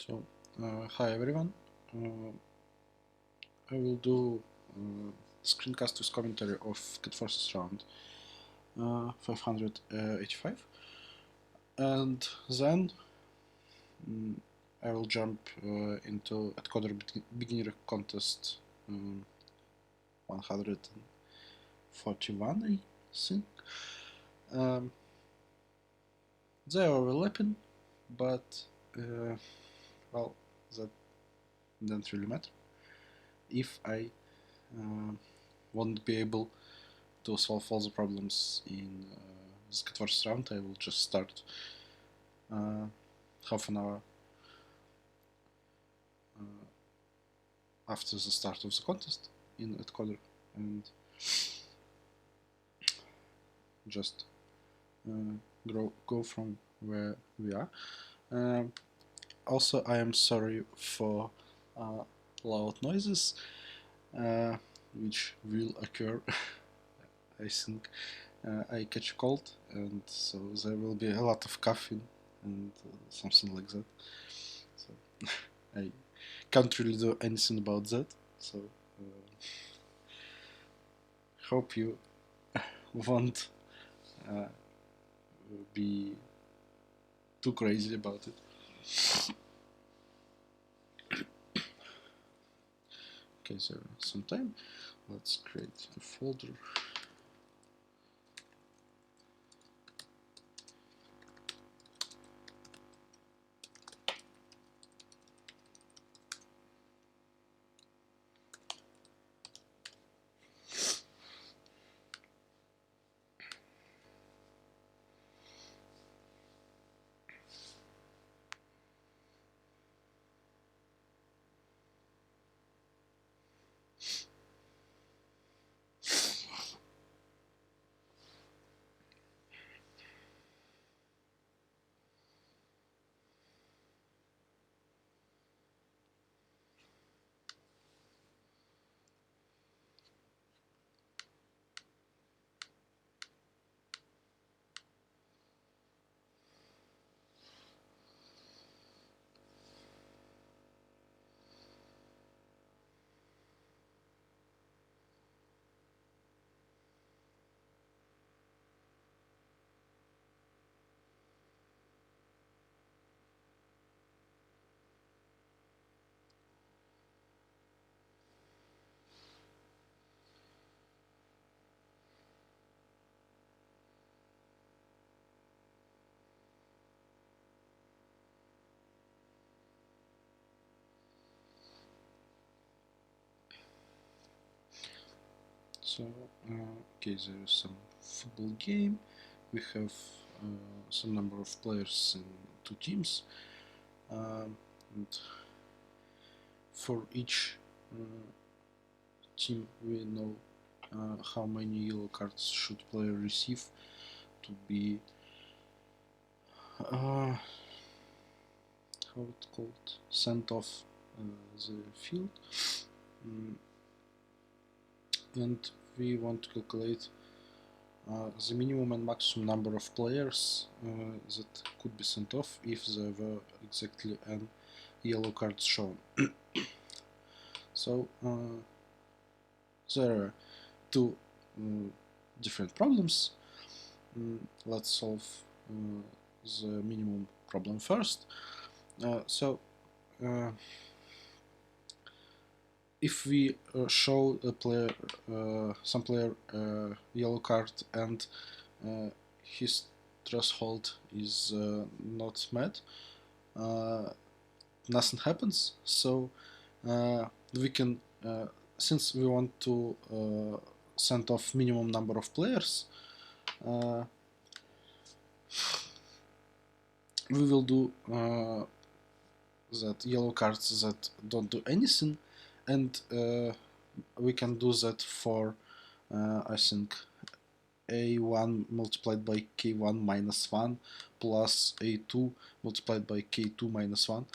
So, hi everyone. I will do screencast with commentary of Cat Forces round 585, and then I will jump into Atcoder beginner contest 141, I think. They are overlapping, but well, that doesn't really matter. If I won't be able to solve all the problems in this Cat Forces round, I will just start half an hour after the start of the contest in Atcoder and just go from where we are. Also, I am sorry for loud noises which will occur. I think I catch a cold, and so there will be a lot of coughing and something like that. So I can't really do anything about that. So hope you won't be too crazy about it. Okay, so some time. Let's create a folder. So, okay, there is some football game. We have some number of players in two teams, and for each team we know how many yellow cards should player receive to be how it called, sent off the field. And we want to calculate the minimum and maximum number of players that could be sent off if there were exactly an yellow card shown. So there are two different problems. Let's solve the minimum problem first. If we show a player, some player yellow card, and his threshold is not met, nothing happens. So we can, since we want to send off minimum number of players, we will do that yellow cards that don't do anything, and we can do that for I think a1 multiplied by k1 minus 1 plus a2 multiplied by k2 minus 1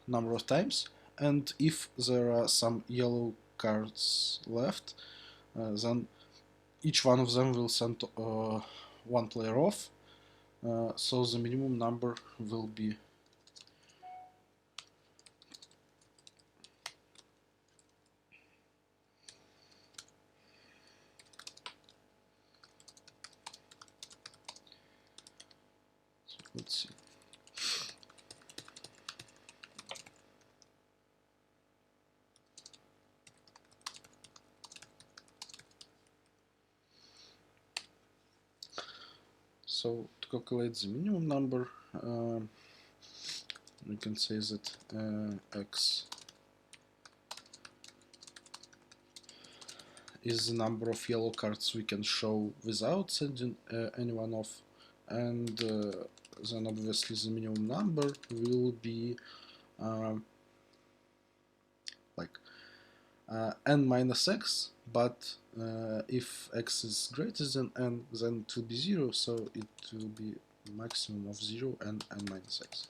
number of times. And if there are some yellow cards left, then each one of them will send one player off, so the minimum number will be So to calculate the minimum number, we can say that x is the number of yellow cards we can show without sending anyone off, and then obviously the minimum number will be like n minus x, but if x is greater than n, then it will be 0, so it will be maximum of 0 and n minus x.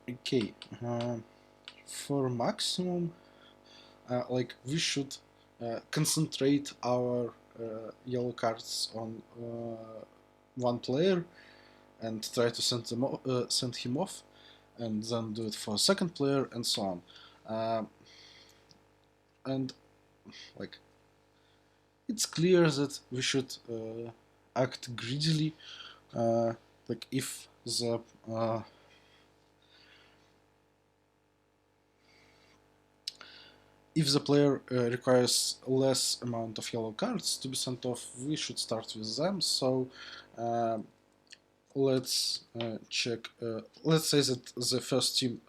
Okay, for maximum, like we should concentrate our yellow cards on one player and try to send him off, and then do it for a second player, and so on. And like it's clear that we should act greedily. Like if the player requires less amount of yellow cards to be sent off, we should start with them. So let's check. Let's say that the first team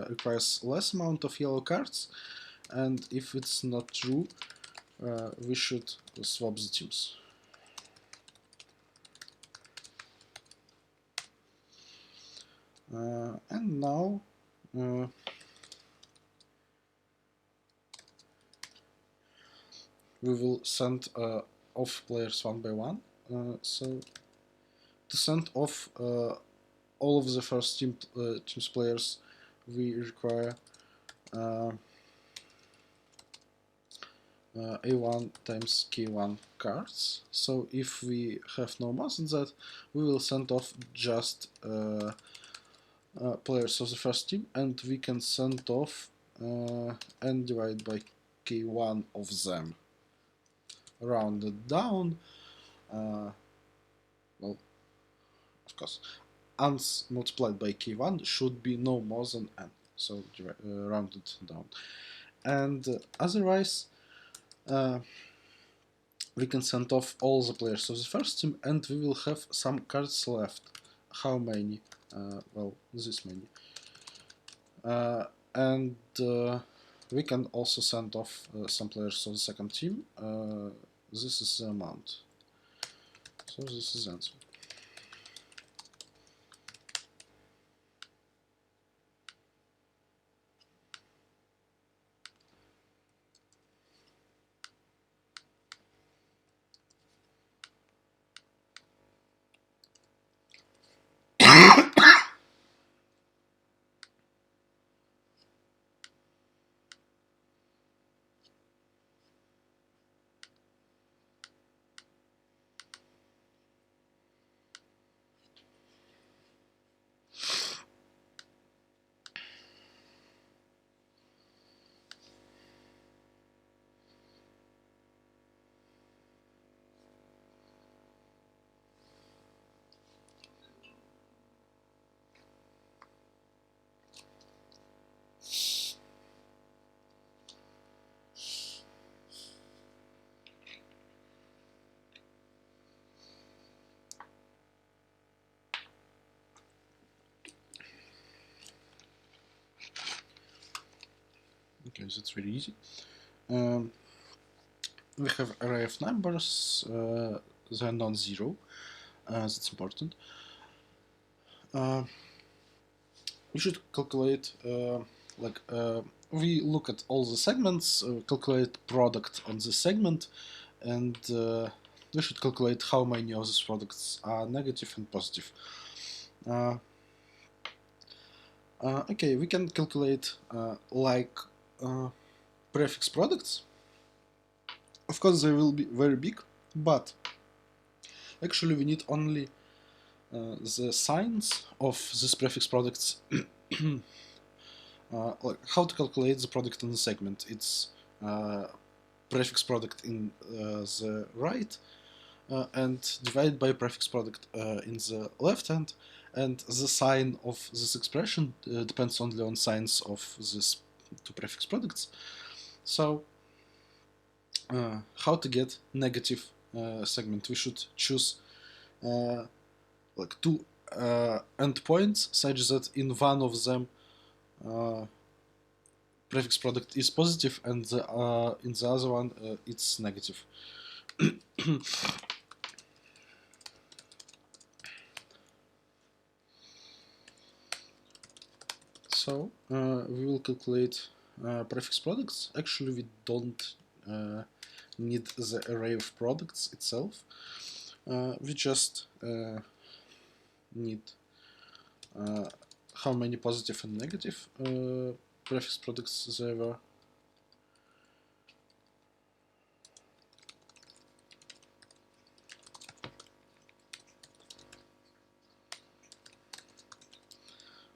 requires less amount of yellow cards, and if it's not true, we should swap the teams. And now we will send off players one by one. So to send off all of the first team's players, we require A1 times K1 cards. So if we have no more than that, we will send off just players of the first team, and we can send off n divided by K1 of them. Rounded down, well, of course, n's multiplied by K1 should be no more than n, so rounded down. And otherwise, we can send off all the players of the first team, and we will have some cards left. How many? Well, this many. And we can also send off some players of the second team. This is the amount. So this is the answer. Okay, that's very easy. We have array of numbers, they're non-zero, that's important. We should calculate, we look at all the segments, calculate product on the segment, and we should calculate how many of these products are negative and positive. Okay, we can calculate prefix products. Of course, they will be very big, but actually we need only the signs of these prefix products. Like how to calculate the product in the segment. It's prefix product in the right and divided by prefix product in the left hand, and the sign of this expression depends only on signs of these two prefix products. So how to get negative segment, we should choose like two endpoints such that in one of them prefix product is positive and in the other one it's negative. So we will calculate prefix products. Actually, we don't need the array of products itself. We just need how many positive and negative prefix products there were.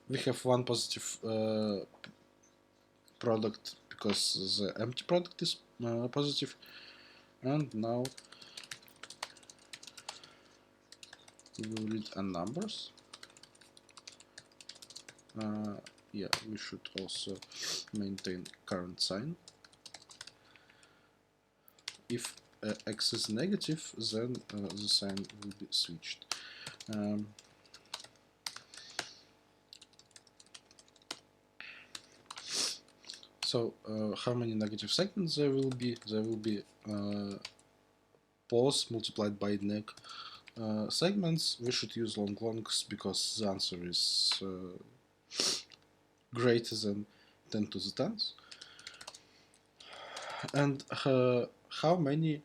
We have one positive product because the empty product is positive, and now we will read n numbers. Yeah, we should also maintain current sign. If x is negative, then the sign will be switched. So how many negative segments there will be? There will be pos multiplied by neg segments. We should use longs because the answer is greater than 10 to the 10th. And how many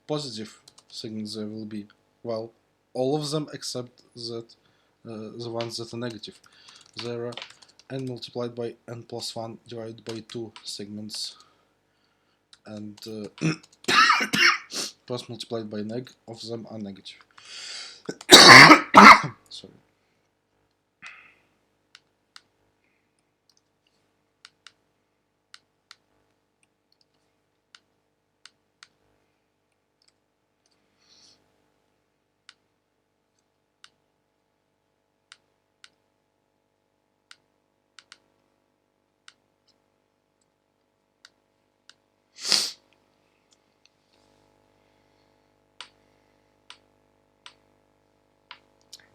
positive segments there will be? Well, all of them except that the ones that are negative. There are n multiplied by n plus 1 divided by 2 segments, and pos multiplied by neg of them are negative. Sorry.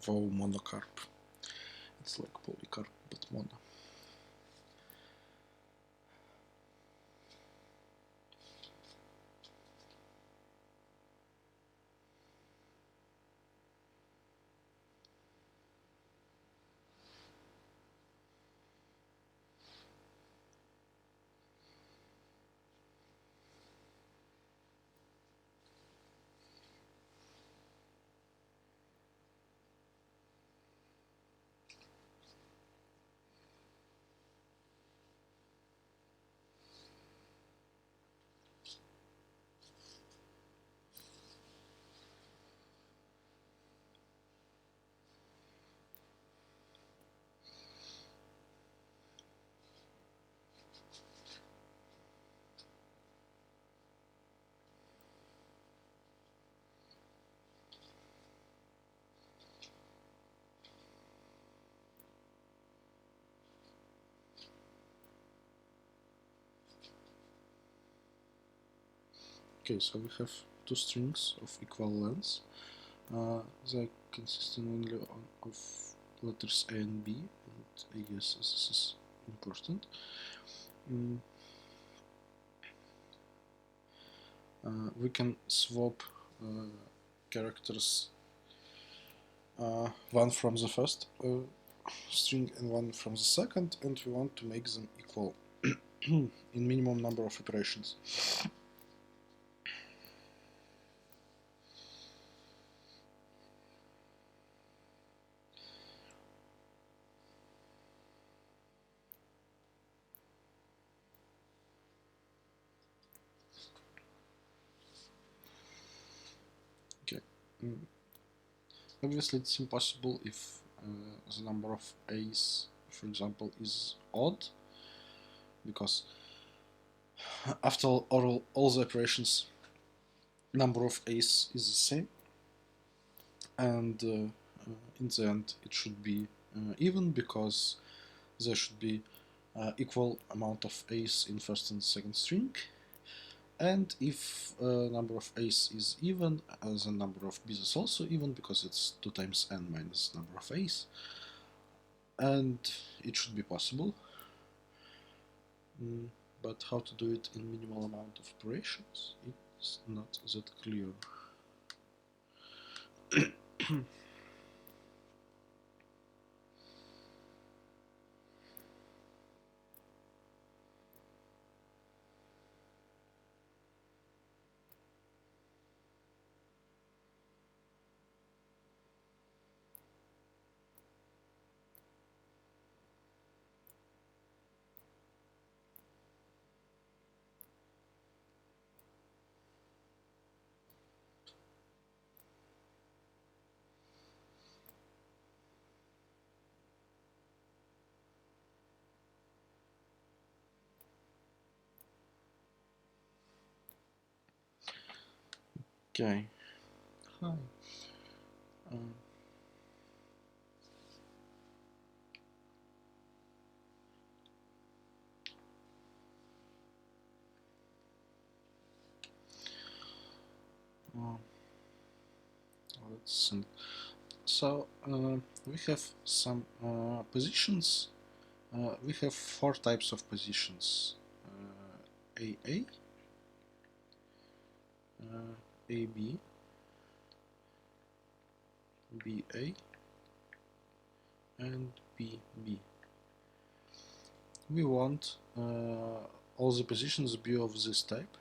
For monocarp. It's like polycarp, but mono. Okay, so we have two strings of equal length. They consist only of letters A and B, and I guess this is important. We can swap characters, one from the first string and one from the second, and we want to make them equal in minimum number of operations. Okay. Obviously, it's impossible if the number of A's, for example, is odd, because after all the operations, number of A's is the same, and in the end it should be even, because there should be equal amount of A's in first and second string, And if number of a's is even, the number of b's is also even, because it's 2 times n minus number of a's, and it should be possible. But how to do it in minimal amount of operations, it's not that clear. Okay. Hi. Let's see. So we have some positions. We have 4 types of positions: AA, AB, BA, and BB. We want all the positions be of this type,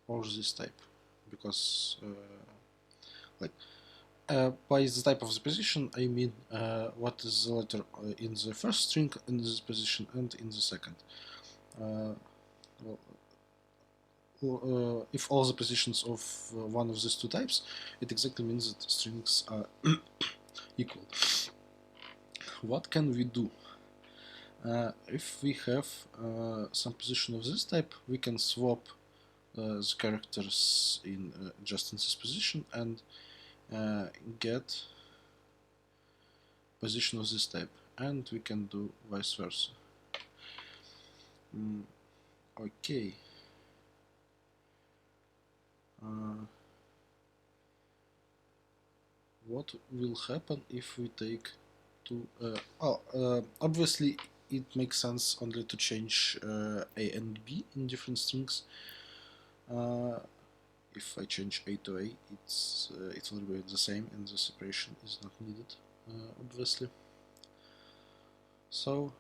or this type, because like by the type of the position I mean what is the letter in the first string in this position and in the second. If all the positions of one of these 2 types, it exactly means that strings are equal. What can we do? If we have some position of this type, we can swap the characters in just in this position and get position of this type, and we can do vice versa. Okay. What will happen if we take two? Obviously it makes sense only to change A and B in different strings. If I change A to A, it will be the same, and the separation is not needed, obviously. So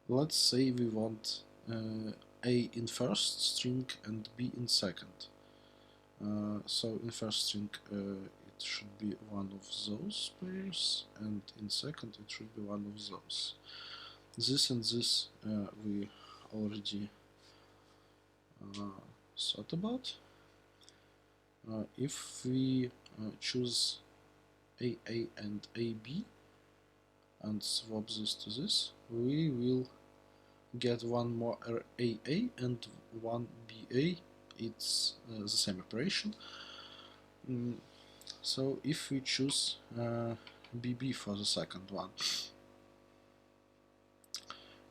let's say we want A in first string and B in second. So in first string it should be one of those pairs, and in second it should be one of those. This and this we already thought about. If we choose AA and AB and swap this to this, we will get one more AA and one BA. It's the same operation. So if we choose BB for the second one,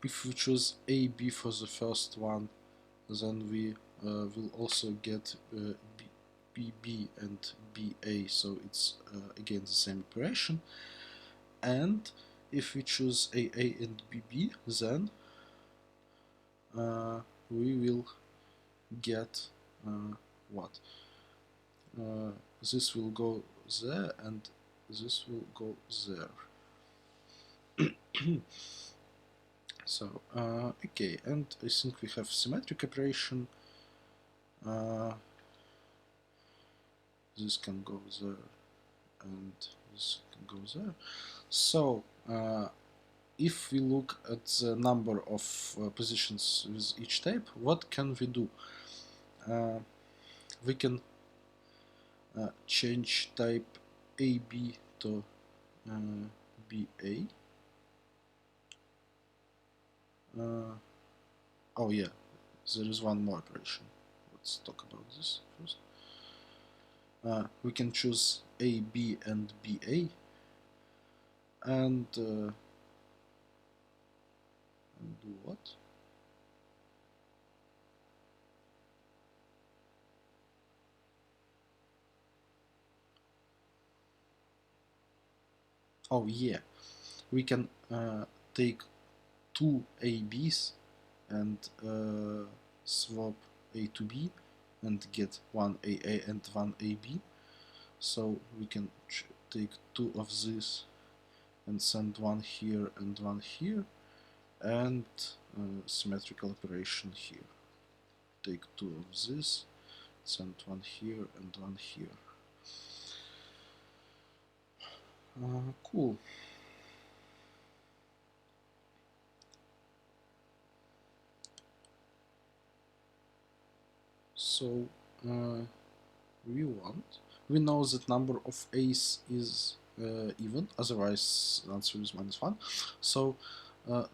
if we choose AB for the first one, then we will also get BB and BA, so it's again the same operation. And if we choose AA and BB, then we will get what? This will go there and this will go there. So okay, and I think we have symmetric operation. This can go there and this can go there. So if we look at the number of positions with each type, what can we do? We can change type AB to BA. Oh yeah, there is one more operation. Let's talk about this first. We can choose AB and BA, and do what? Oh yeah, we can take two ABs and swap A to B and get one AA and one AB. So we can take two of this and send one here and one here, and symmetrical operation here. Take two of this, send one here and one here. Cool. So we know that number of A's is even, otherwise the answer is -1. So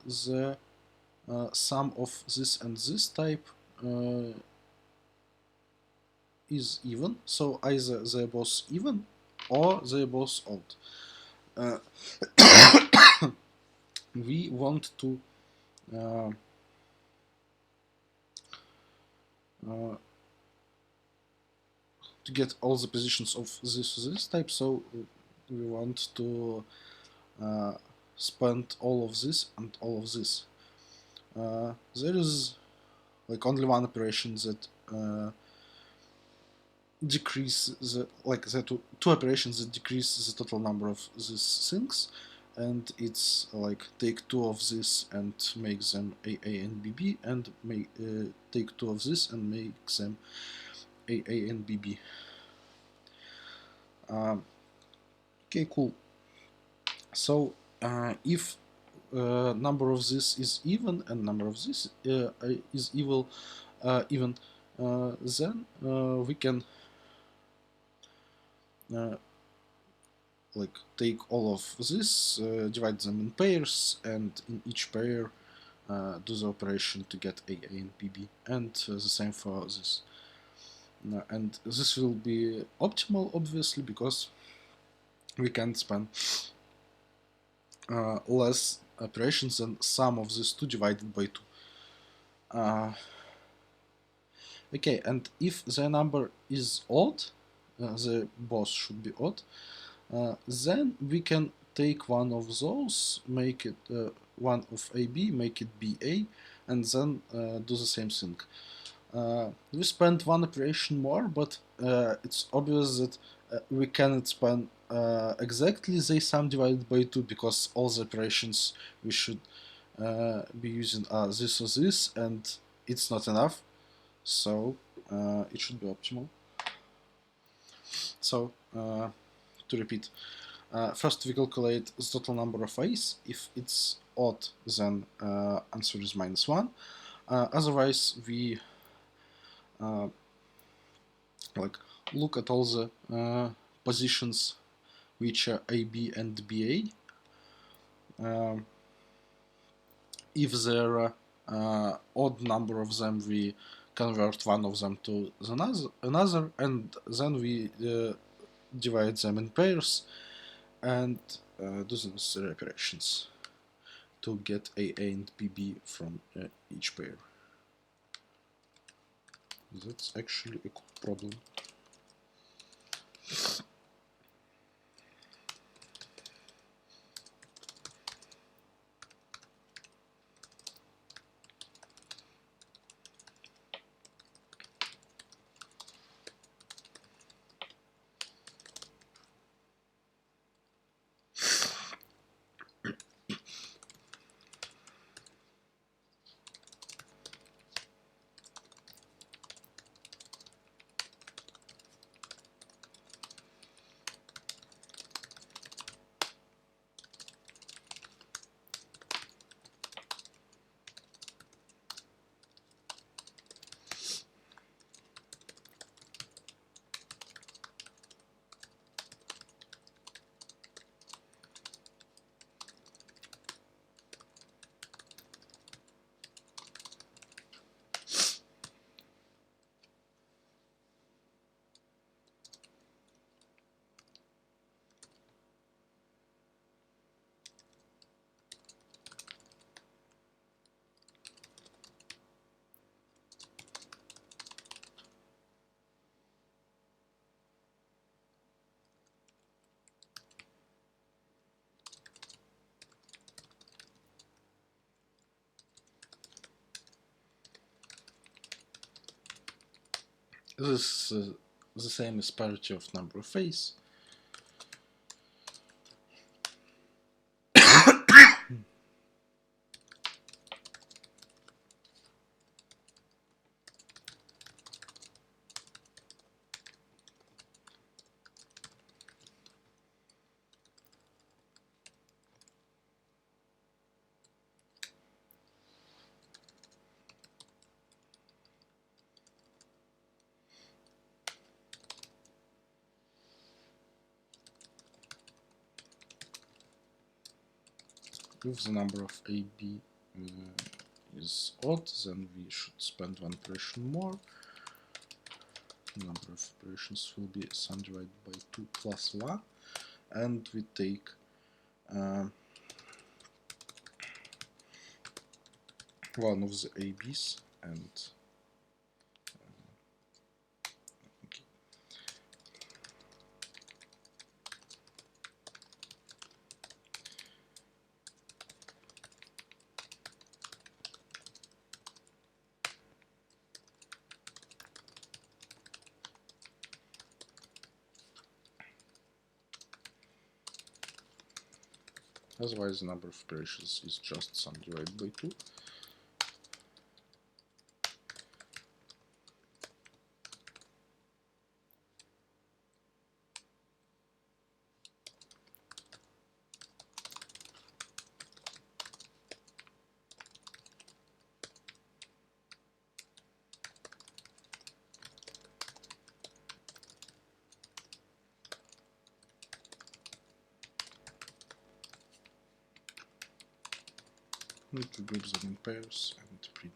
the sum of this and this type is even, so either they're both even or they're both odd. We want to uh, uh, to get all the positions of this type, so we want to spend all of this and all of this. There is like only one operation that decrease the two operations that decrease the total number of these things, and it's like take two of this and make them AA and BB, and make take two of this and make them AA and BB. Okay, cool. So if number of this is even and number of this is even, then we can like take all of this, divide them in pairs, and in each pair do the operation to get AA and BB, and the same for this. And this will be optimal, obviously, because we can span less operations than sum of these two divided by 2. Okay, and if the number is odd, the both should be odd, then we can take one of those, make it one of AB, make it BA, and then do the same thing. We spent one operation more, but it's obvious that we cannot span exactly the sum divided by 2, because all the operations we should be using are this or this, and it's not enough, so it should be optimal. So to repeat, first we calculate the total number of A's. If it's odd, then answer is -1. Otherwise, we like look at all the positions which are AB and BA. If there are odd number of them, we convert one of them to another, and then we divide them in pairs and do the necessary operations to get AA and BB from each pair. That's actually a cool problem. this the same as parity of number of phase. If the number of AB is odd, then we should spend one operation more. The number of operations will be sum divided by 2 plus 1, and we take one of the ABs and okay. Otherwise, the number of operations is just sum divided by 2. Need to group them in pairs and print.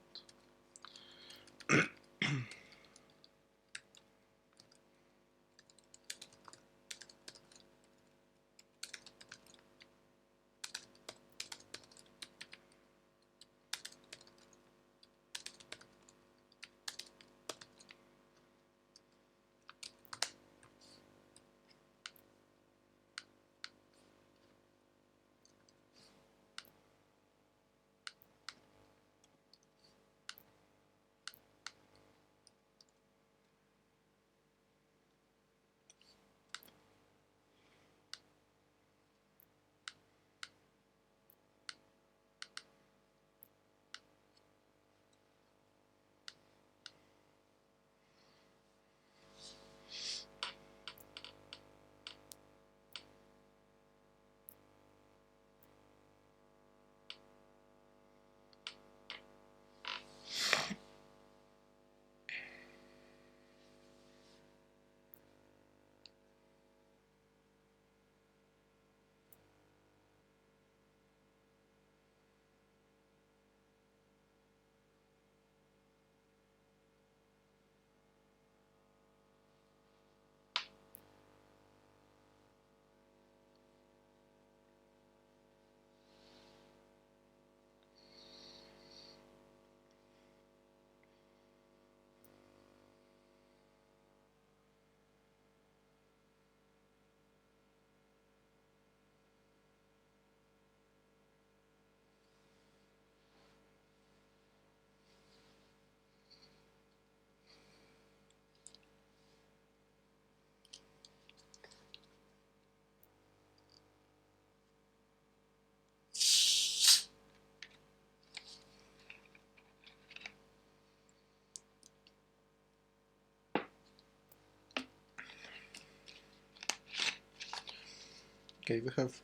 Okay, we have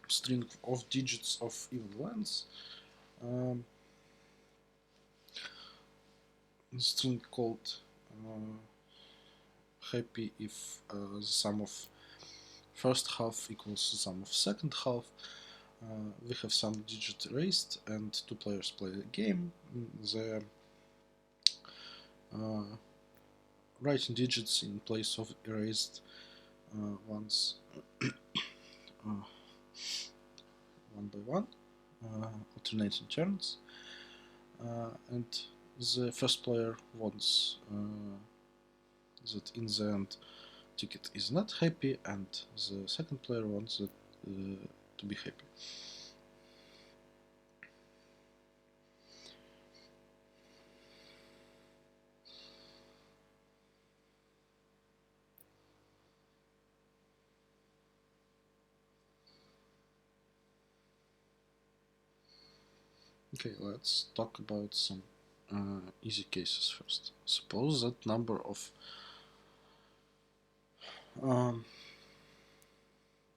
string of digits of even length. String called happy if the sum of first half equals the sum of second half. We have some digit erased and two players play the game. The writing digits in place of erased ones one by one, alternating turns, and the first player wants that in the end ticket is not happy, and the second player wants that to be happy. Okay, let's talk about some easy cases first. Suppose that number of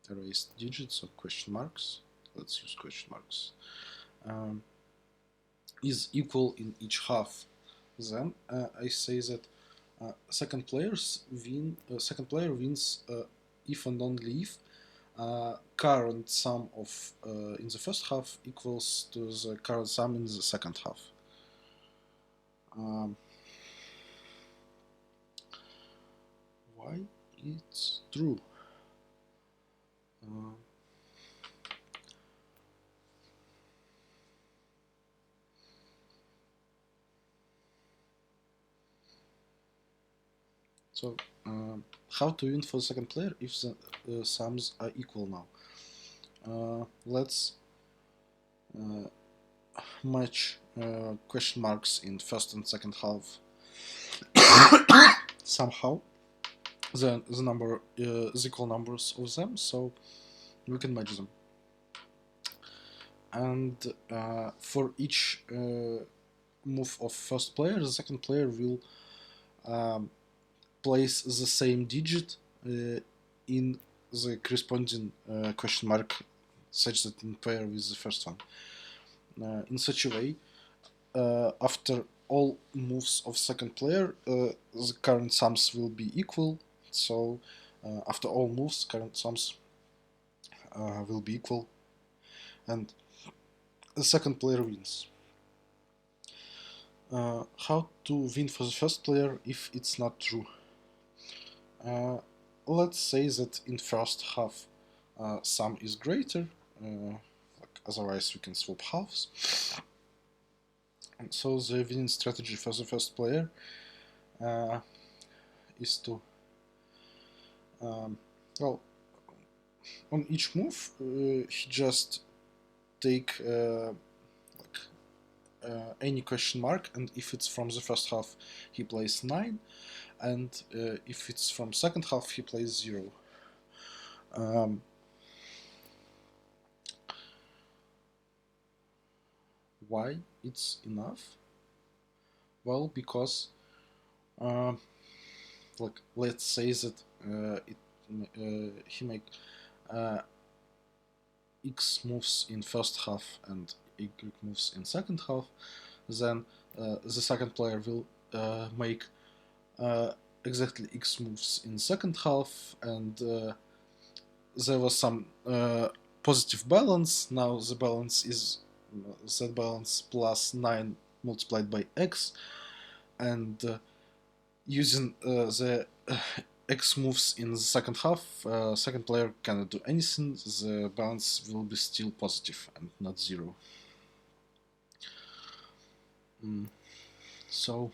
erased digits or question marks, let's use question marks, is equal in each half. Then I say that second player wins if and only if current sum of in the first half equals to the current sum in the second half. Why it's true? So how to win for the second player if the sums are equal now? Let's match question marks in first and second half somehow. The number is equal numbers of them, so we can match them. And for each move of first player, the second player will place the same digit in the corresponding question mark, such that in pair with the first one. In such a way, after all moves of second player, the current sums will be equal. So after all moves, current sums will be equal, and the second player wins. How to win for the first player if it's not true? Let's say that in first half sum is greater, otherwise we can swap halves. And so the winning strategy for the first player is to, well, on each move he just take any question mark, and if it's from the first half he plays 9, and if it's from second half he plays 0. Why it's enough? Well, because like let's say that he make x moves in first half and y moves in second half, then the second player will make exactly x moves in second half, and there was some positive balance. Now the balance is z balance plus 9 multiplied by x, and using the x moves in the second half, second player cannot do anything. The balance will be still positive and not 0. So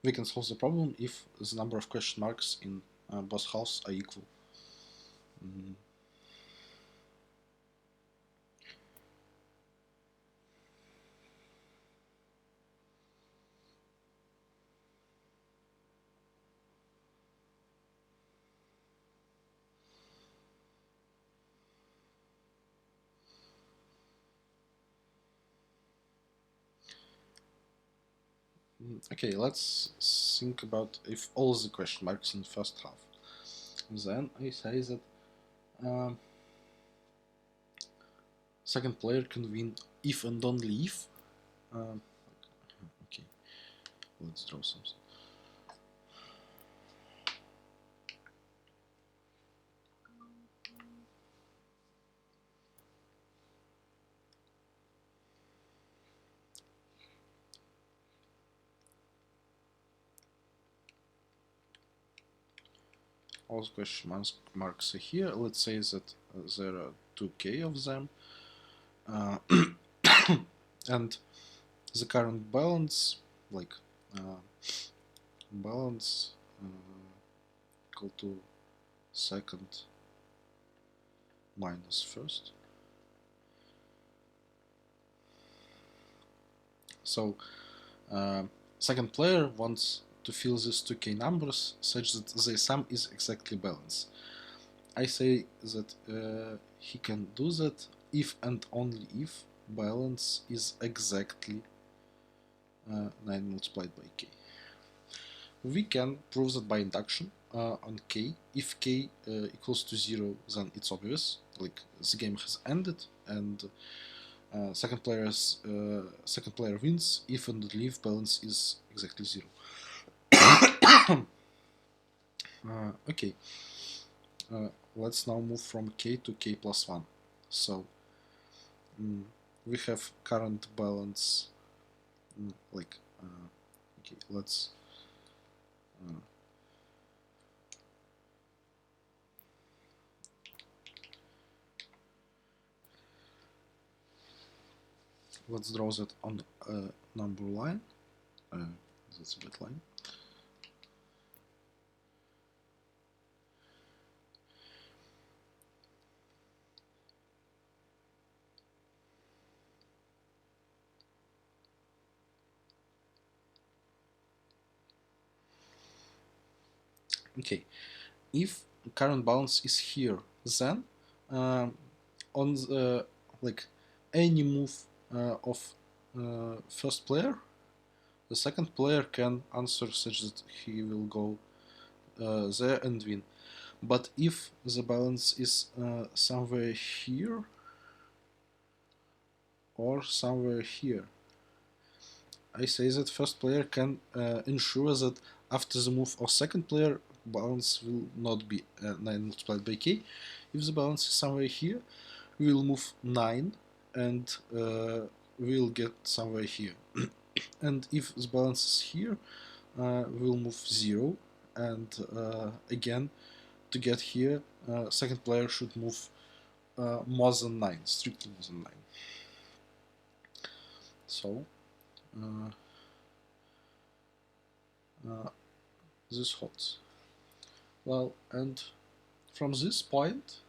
we can solve the problem if the number of question marks in both halves are equal. Okay, let's think about if all the question marks in the first half. Then I say that second player can win if and only if. Okay, let's draw something. All question marks are here. Let's say that there are 2k of them, and the current balance, like balance equal to second minus first. So second player wants to fill these 2k numbers such that the sum is exactly balanced. I say that he can do that if and only if balance is exactly 9 multiplied by k. We can prove that by induction on k. If k equals to 0, then it's obvious, like the game has ended and second player wins if on the leave balance is exactly 0. Okay, let's now move from k to k plus 1. So we have current balance like okay, let's draw that on a number line. That's a bad line. Okay, if current balance is here, then on the like any move of first player, the second player can answer such that he will go there and win. But if the balance is somewhere here or somewhere here, I say that first player can ensure that after the move of second player, balance will not be 9 multiplied by k. If the balance is somewhere here, we will move 9 and we'll get somewhere here. And if the balance is here, we'll move 0 and again to get here, second player should move more than 9, strictly more than 9. So this holds. Well, and from this point,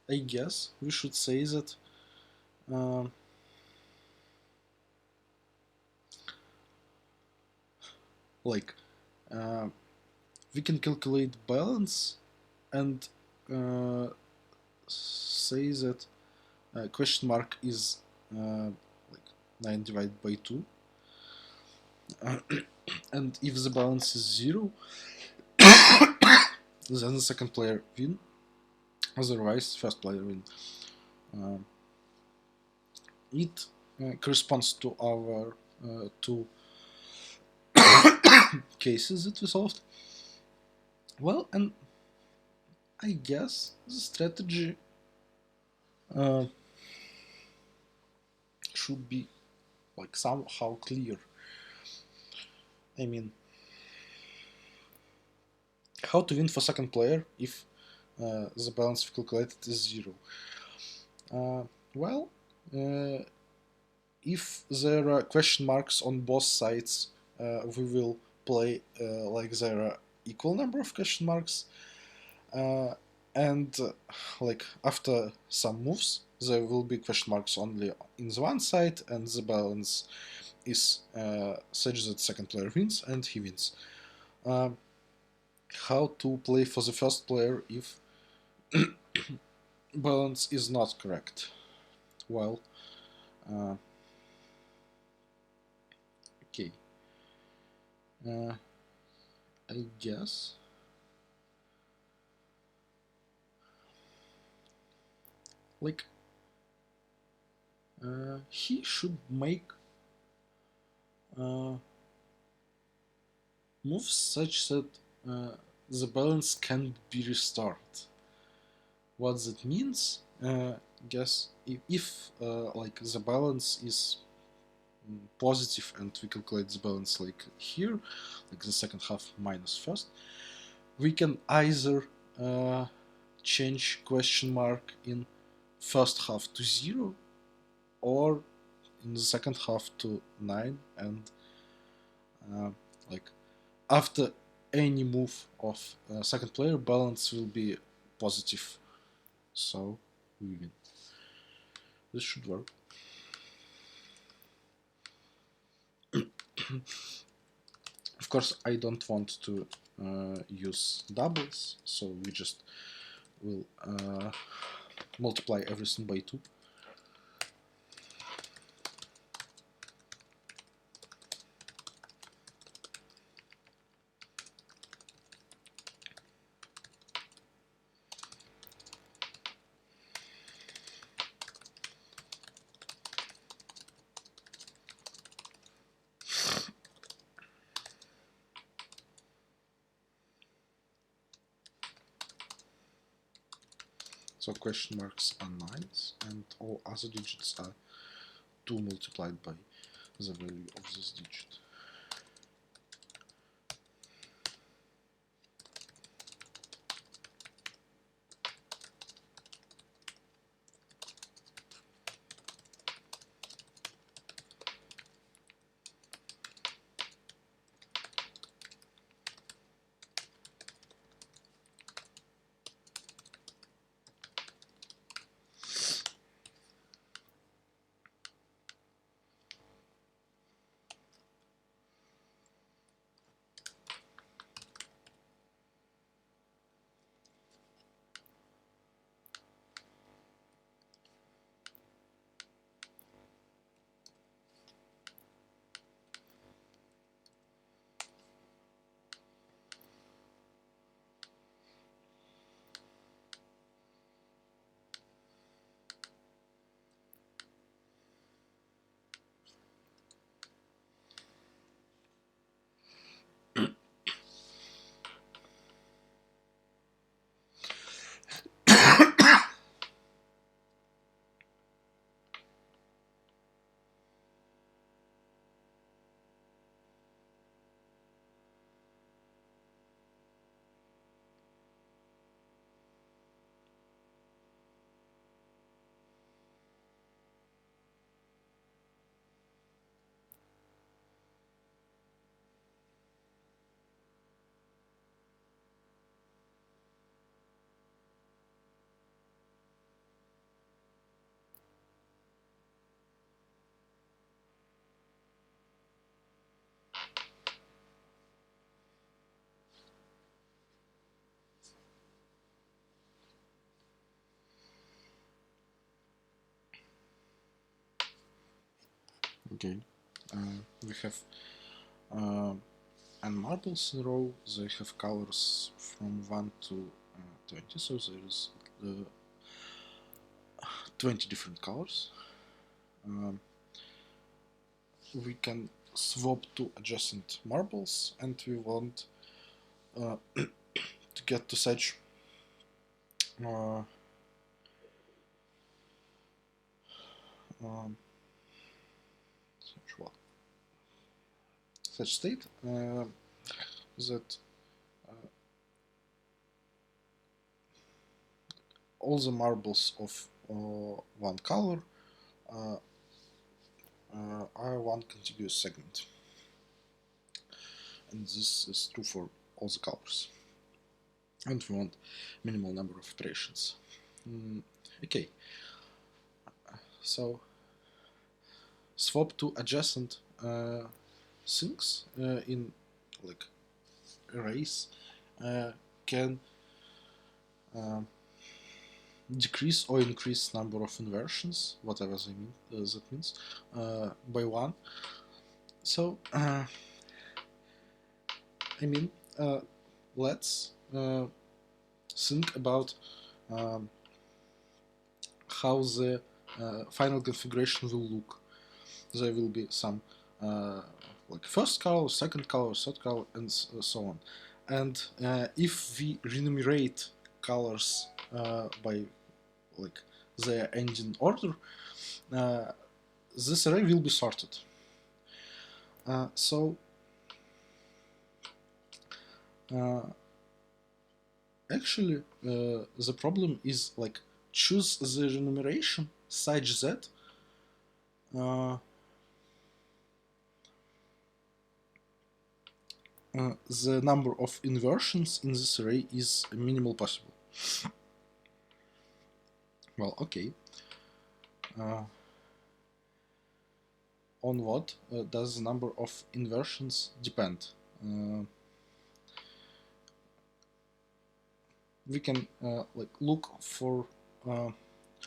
I guess we should say that like we can calculate balance and say that question mark is like 9 divided by 2 and if the balance is 0 then the second player win, otherwise first player win. It corresponds to our two cases that we solved. Well, and I guess the strategy should be like somehow clear. I mean, how to win for second player if the balance we calculated is 0? Well, if there are question marks on both sides, we will play like there are equal number of question marks, and like after some moves there will be question marks only in the one side, and the balance is such that second player wins and he wins. How to play for the first player if balance is not correct? Well, okay, I guess like he should make moves such that the balance can be restored. What that means, guess if like the balance is positive and we calculate the balance like here, like the second half minus first, we can either change question mark in first half to 0 or in the second half to 9, and like after any move of second player, balance will be positive, so we win. This should work. Of course, I don't want to use doubles, so we just will multiply everything by 2. So question marks are 9s, and all other digits are 2 multiplied by the value of this digit. Okay, we have and marbles in row. They have colors from 1 to 20, so there is 20 different colors. We can swap to adjacent marbles, and we want to get to such such state that all the marbles of one color are one contiguous segment, and this is true for all the colors, and we want minimal number of iterations. Okay, so swap to adjacent things in like arrays can decrease or increase number of inversions, whatever they mean, that means, by 1. So I mean, let's think about how the final configuration will look. There will be some like first color, second color, third color, and so on. And if we renumerate colors by like their ending order, this array will be sorted. So actually the problem is like choose the renumeration such that the number of inversions in this array is minimal possible. Well, okay. On what does the number of inversions depend? We can like look for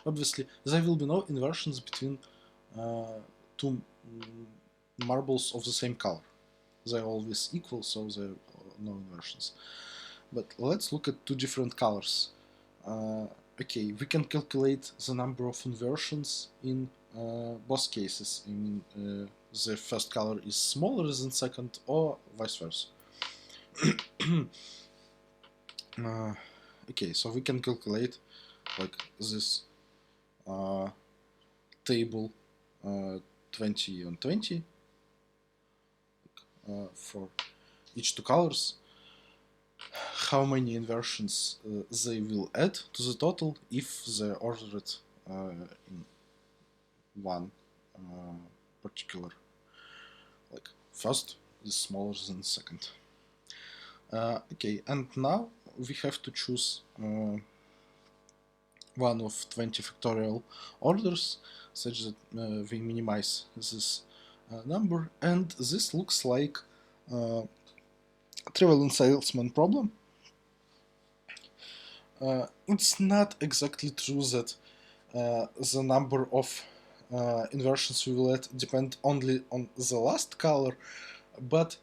obviously there will be no inversions between two marbles of the same color. They're always equal, so there are no inversions. But let's look at two different colors. Okay, we can calculate the number of inversions in both cases. I mean, the first color is smaller than second, or vice versa. Okay, so we can calculate like this table 20 on 20 for each two colors, how many inversions they will add to the total if they ordered in one particular, like first is smaller than second. Okay, and now we have to choose one of 20 factorial orders such that we minimize this number, and this looks like traveling salesman problem. It's not exactly true that the number of inversions we will add depend only on the last color, but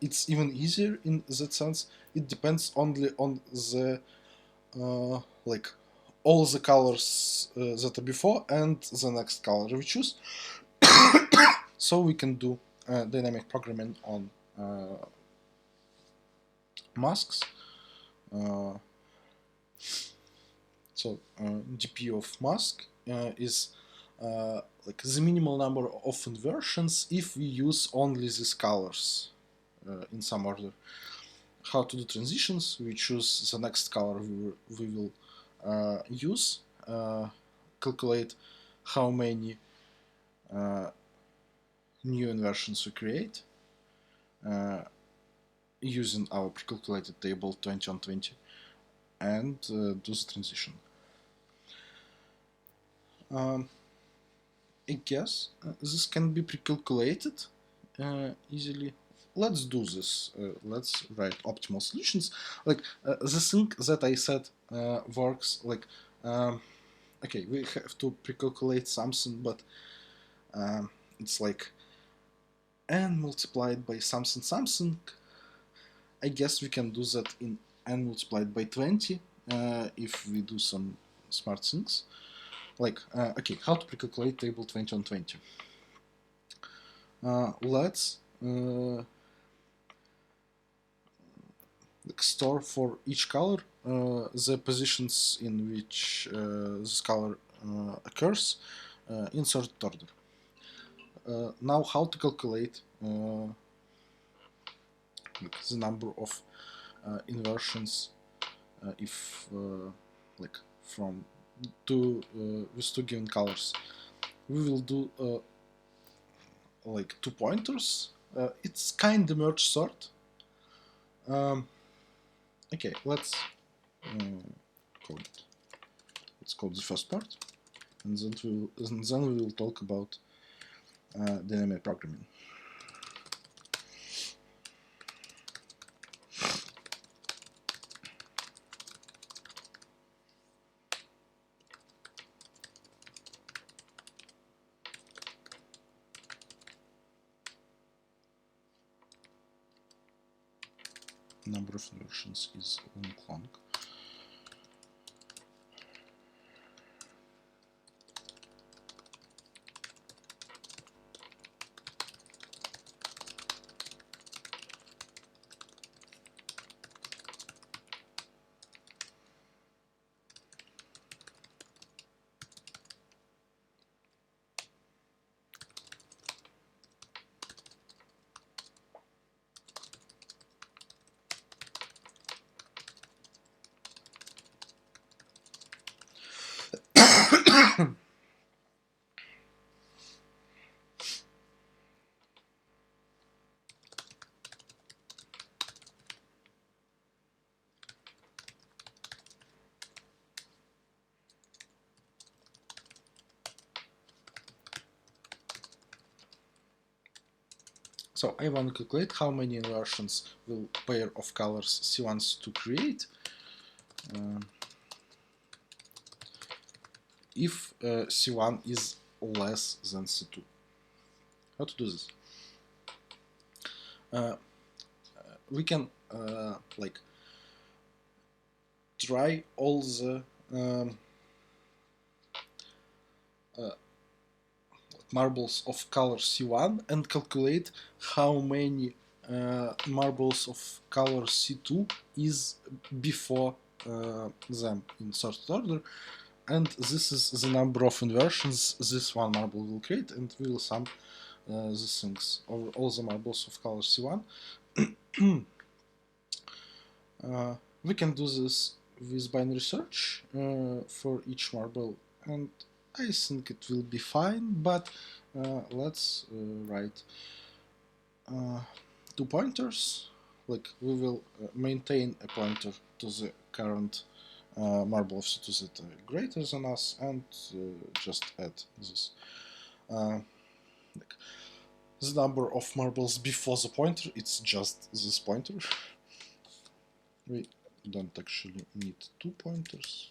it's even easier in that sense. It depends only on the like all the colors that are before and the next color we choose. So we can do dynamic programming on masks. So dp of mask is like the minimal number of inversions if we use only these colors in some order. How to do transitions? We choose the next color we will use, calculate how many new inversions we create using our pre-calculated table 20 on 20, and do the transition. I guess this can be pre-calculated easily. Let's do this. Let's write optimal solutions. Like the thing that I said works. Like okay, we have to pre-calculate something, but it's like n multiplied by something something. I guess we can do that in n multiplied by 20 if we do some smart things. Like, okay, how to pre-calculate table 20 on 20. Let's store for each color the positions in which this color occurs in sorted order. Now, how to calculate the number of inversions if like from with two given colors. We will do like 2 pointers. It's kind of merge sort. Okay, let's code it. Let's code the first part, and then we will talk about dynamic programming. Number of inversions is long. So I want to calculate how many inversions will pair of colors C wants to create if C1 is less than C2. How to do this? We can like try all the marbles of color C1 and calculate how many marbles of color C2 is before them in sorted order, and this is the number of inversions this one marble will create, and we will sum these things over all the marbles of color C1. We can do this with binary search for each marble, and I think it will be fine, but let's write 2 pointers. Like, we will maintain a pointer to the current marble of C2 that are greater than us, and just add this. Like, the number of marbles before the pointer, it's just this pointer. We don't actually need 2 pointers.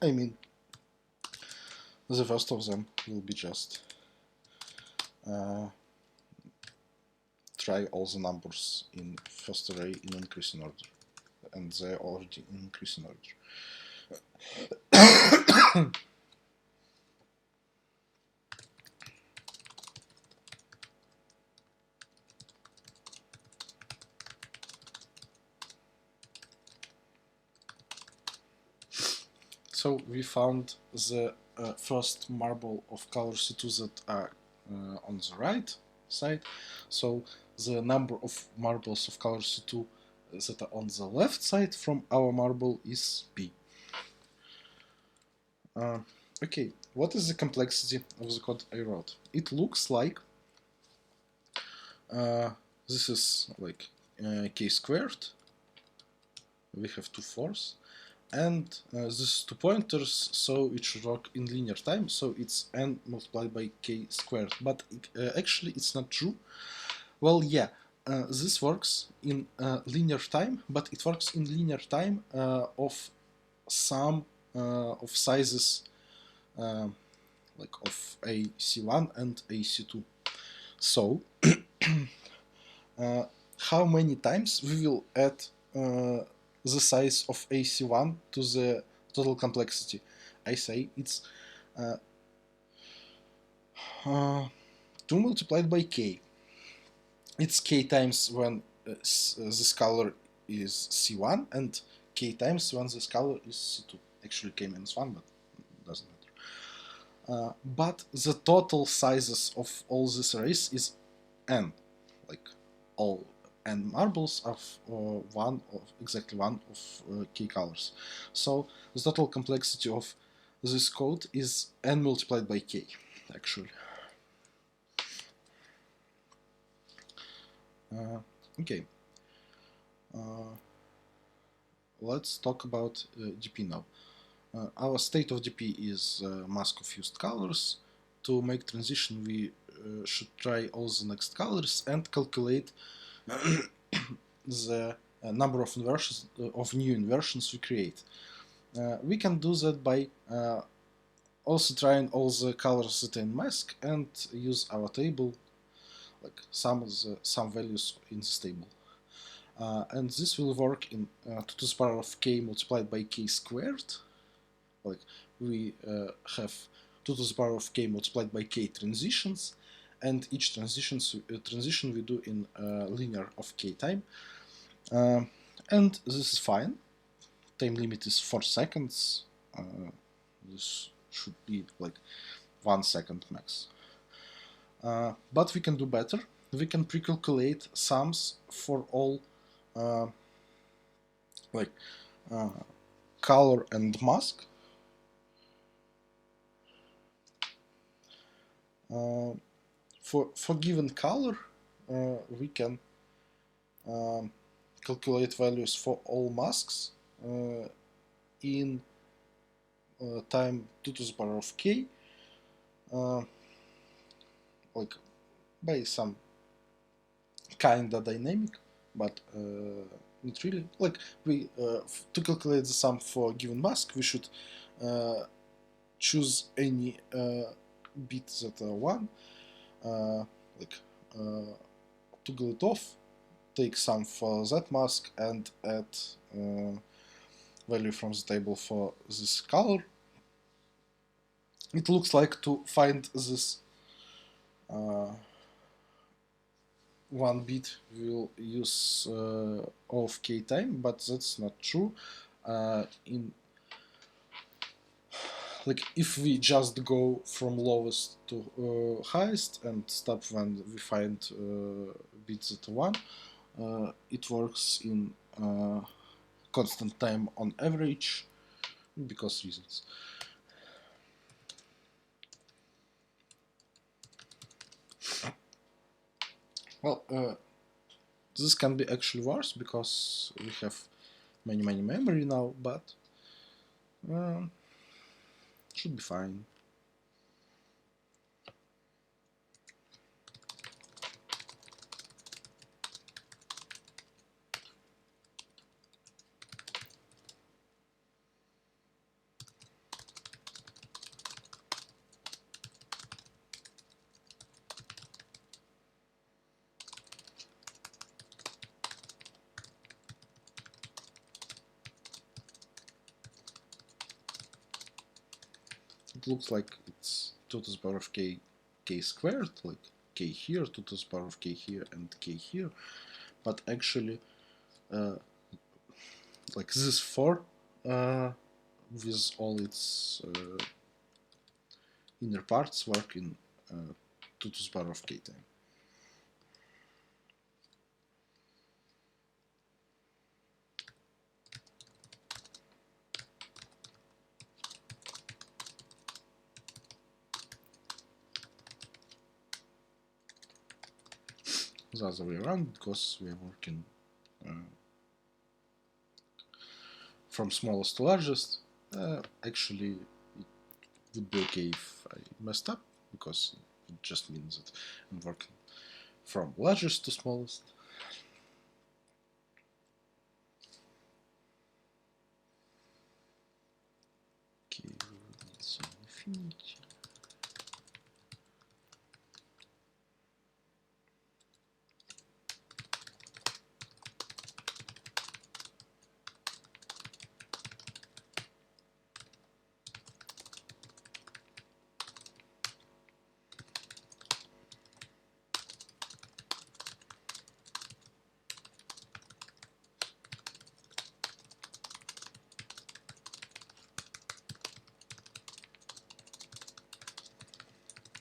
I mean, the first of them will be just try all the numbers in first array in increasing order, and they are already in increasing order. So we found the first marble of color C2 that are on the right side. So the number of marbles of color C2 that are on the left side from our marble is P. Okay, what is the complexity of the code I wrote? It looks like this is like k squared. We have 2 fours. And this 2 pointers, so it should work in linear time, so it's n multiplied by k squared. But actually it's not true. Well, yeah, this works in linear time, but it works in linear time of sum of sizes like of AC1 and AC2. So how many times we will add the size of AC1 to the total complexity? I say it's 2 multiplied by k. It's k times when this color is C1, and k times when this color is C2. Actually k minus 1, but it doesn't matter. But the total sizes of all these arrays is n, like all n marbles of exactly one of k colors. So the total complexity of this code is n multiplied by k, actually. Okay. Let's talk about DP now. Our state of DP is mask of used colors. To make transition, we should try all the next colors and calculate the number of inversions of new inversions we create. We can do that by also trying all the colors that are in mask and use our table, like some values in this table. And this will work in 2 to the power of k multiplied by k squared. Like, we have 2 to the power of k multiplied by k transitions, and each transition we do in linear of k time. And this is fine. Time limit is 4 seconds. This should be like 1 second max. But we can do better. We can pre-calculate sums for all color and mask. For given color, we can calculate values for all masks in time 2 to the power of k, like by some kinda dynamic, but not really. Like, we to calculate the sum for given mask, we should choose any bit that are 1, toggle it off, take sum for that mask, and add value from the table for this color. It looks like to find this 1 bit will use all of k time, but that's not true. In like if we just go from lowest to highest and stop when we find bits at 1, it works in constant time on average because reasons. Well, this can be actually worse because we have many memory now, but should be fine. It looks like it's 2 to the power of k squared, like k here, 2 to the power of k here, and k here, but actually like this 4 with all its inner parts work in 2 to the power of k time. The other way around, because we are working from smallest to largest. Actually, it would be okay if I messed up, because it just means that I'm working from largest to smallest. Okay, we need some infinity.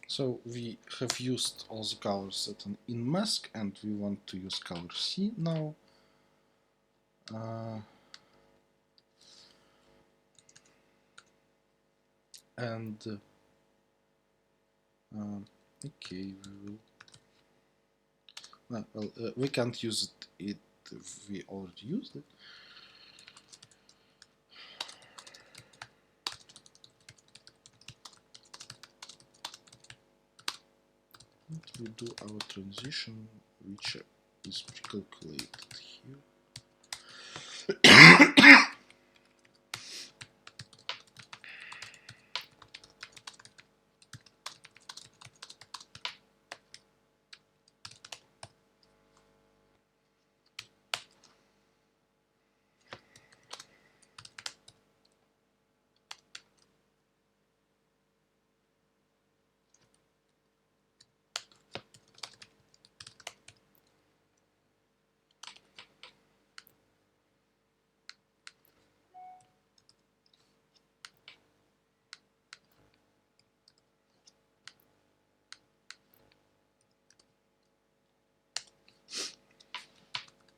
So we have used all the colors at an in mask, and we want to use color C now. Okay, we can't use it if we already used it. We do our transition, which is pre-calculated here.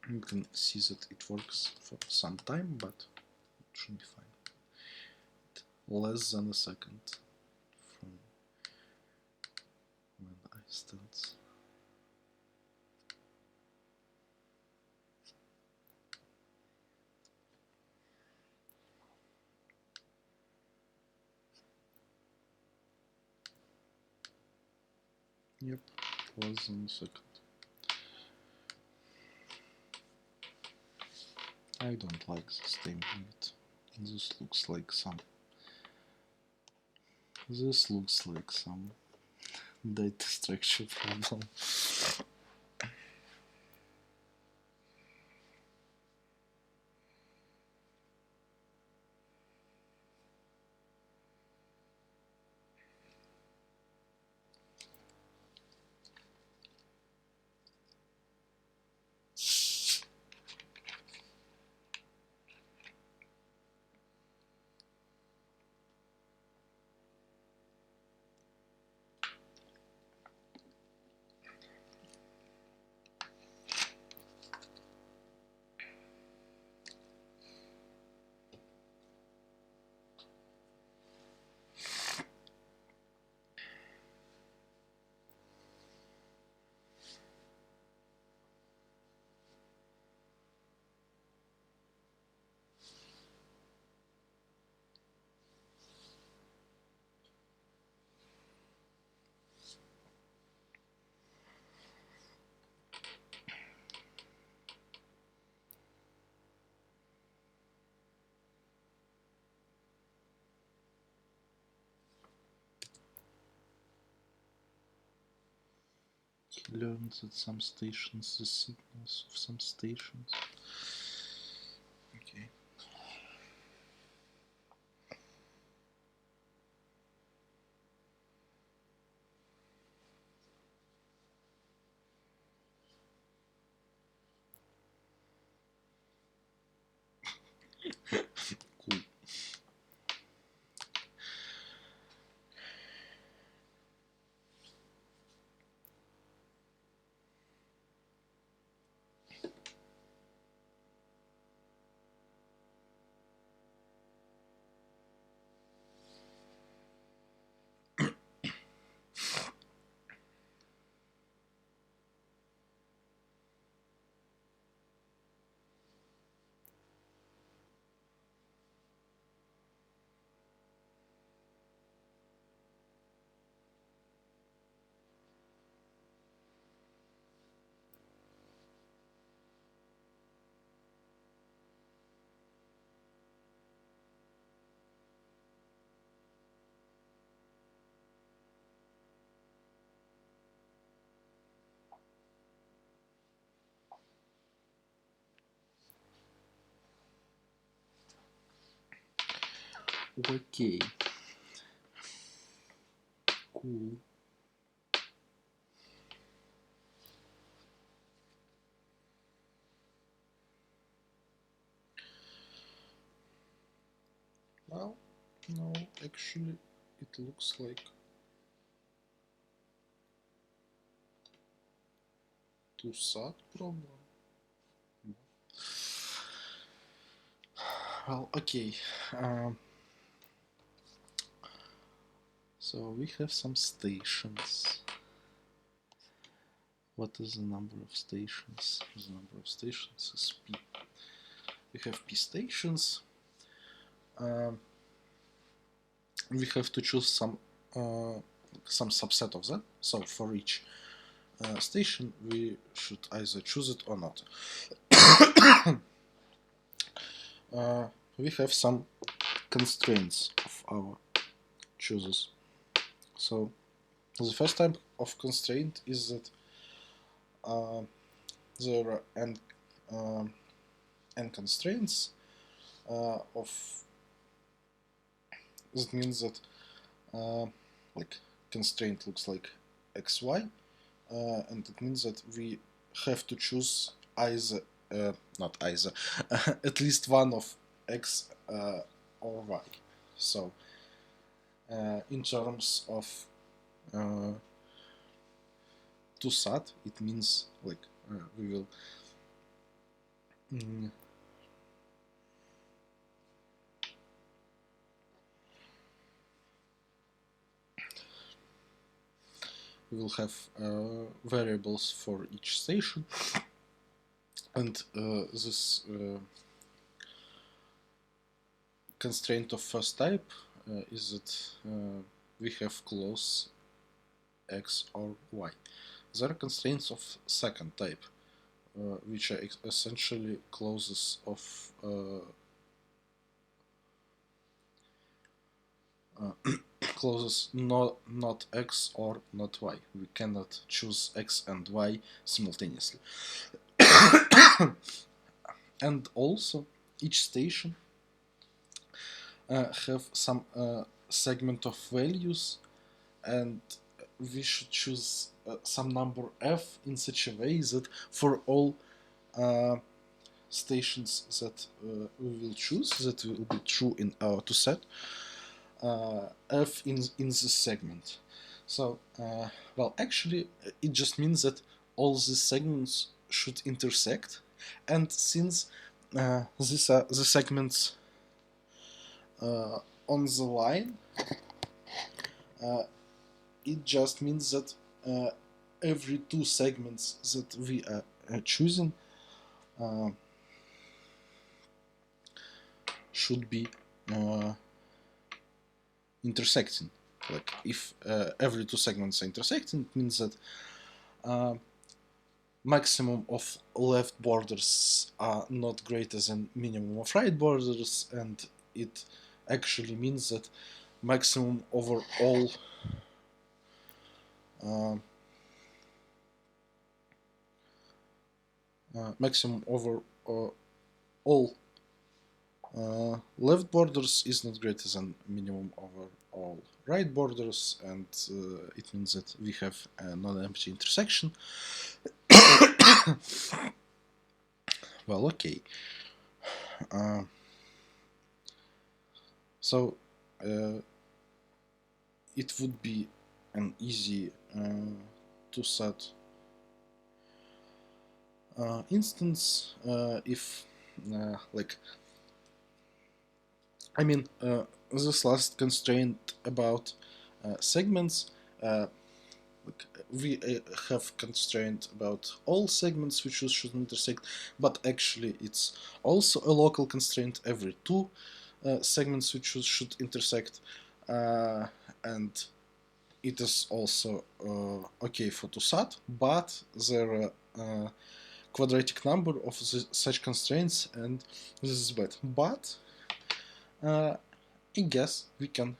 You can see that it works for some time, but it should be fine. Less than a second from when I start. Yep, less than a second. I don't like this time limit. This looks like some data structure problem. learned that some stations, the signals of some stations. Okay. Cool. Okay. Cool. Well, no, actually, it looks like too sad problem. Well, okay. So we have some stations. What is the number of stations? The number of stations is P. We have P stations. We have to choose some subset of them. So for each station, we should either choose it or not. We have some constraints of our choices. So the first type of constraint is that there are n constraints of. That means that like constraint looks like xy, and it means that we have to choose either not either at least one of x or y. So in terms of to sat, it means like we will we will have variables for each station, and this constraint of first type is that we have clause x or y. There are constraints of second type, which are essentially clauses of clauses not x or not y. We cannot choose x and y simultaneously. And also each station have some segment of values, and we should choose some number f in such a way that for all stations that we will choose, that will be true in our toSet, f in this segment. So, well, actually, it just means that all these segments should intersect, and since these are the segments on the line, it just means that every two segments that we are choosing should be intersecting. Like if every two segments are intersecting, it means that maximum of left borders are not greater than minimum of right borders, and it actually means that maximum over all maximum over all left borders is not greater than minimum over all right borders, and it means that we have a non-empty intersection. Well, okay. So it would be an easy to set instance if like I mean this last constraint about segments, like we have constraint about all segments which should intersect, but actually it's also a local constraint every two segments which should intersect, and it is also okay for TOSAT, but there are quadratic number of such constraints, and this is bad. But I guess we can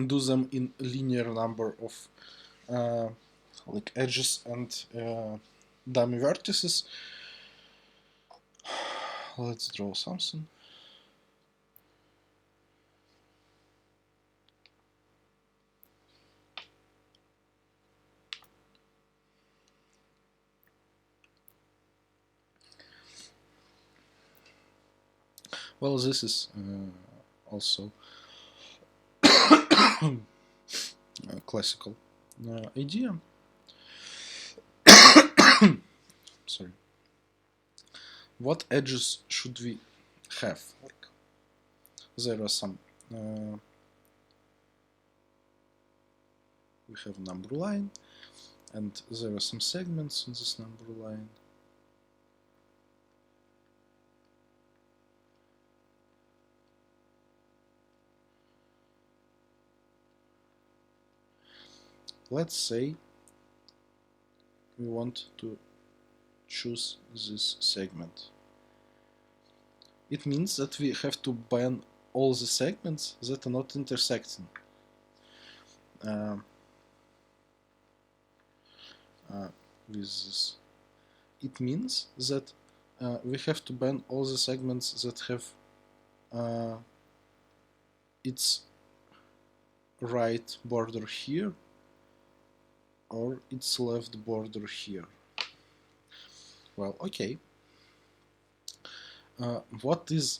do them in linear number of like edges and dummy vertices. Let's draw something. Well, this is also a classical idea. Sorry. What edges should we have? Like, there are some. We have number line, and there are some segments in this number line. Let's say we want to choose this segment. It means that we have to ban all the segments that are not intersecting. With this. It means that we have to ban all the segments that have its right border here or its left border here. Well, okay. What is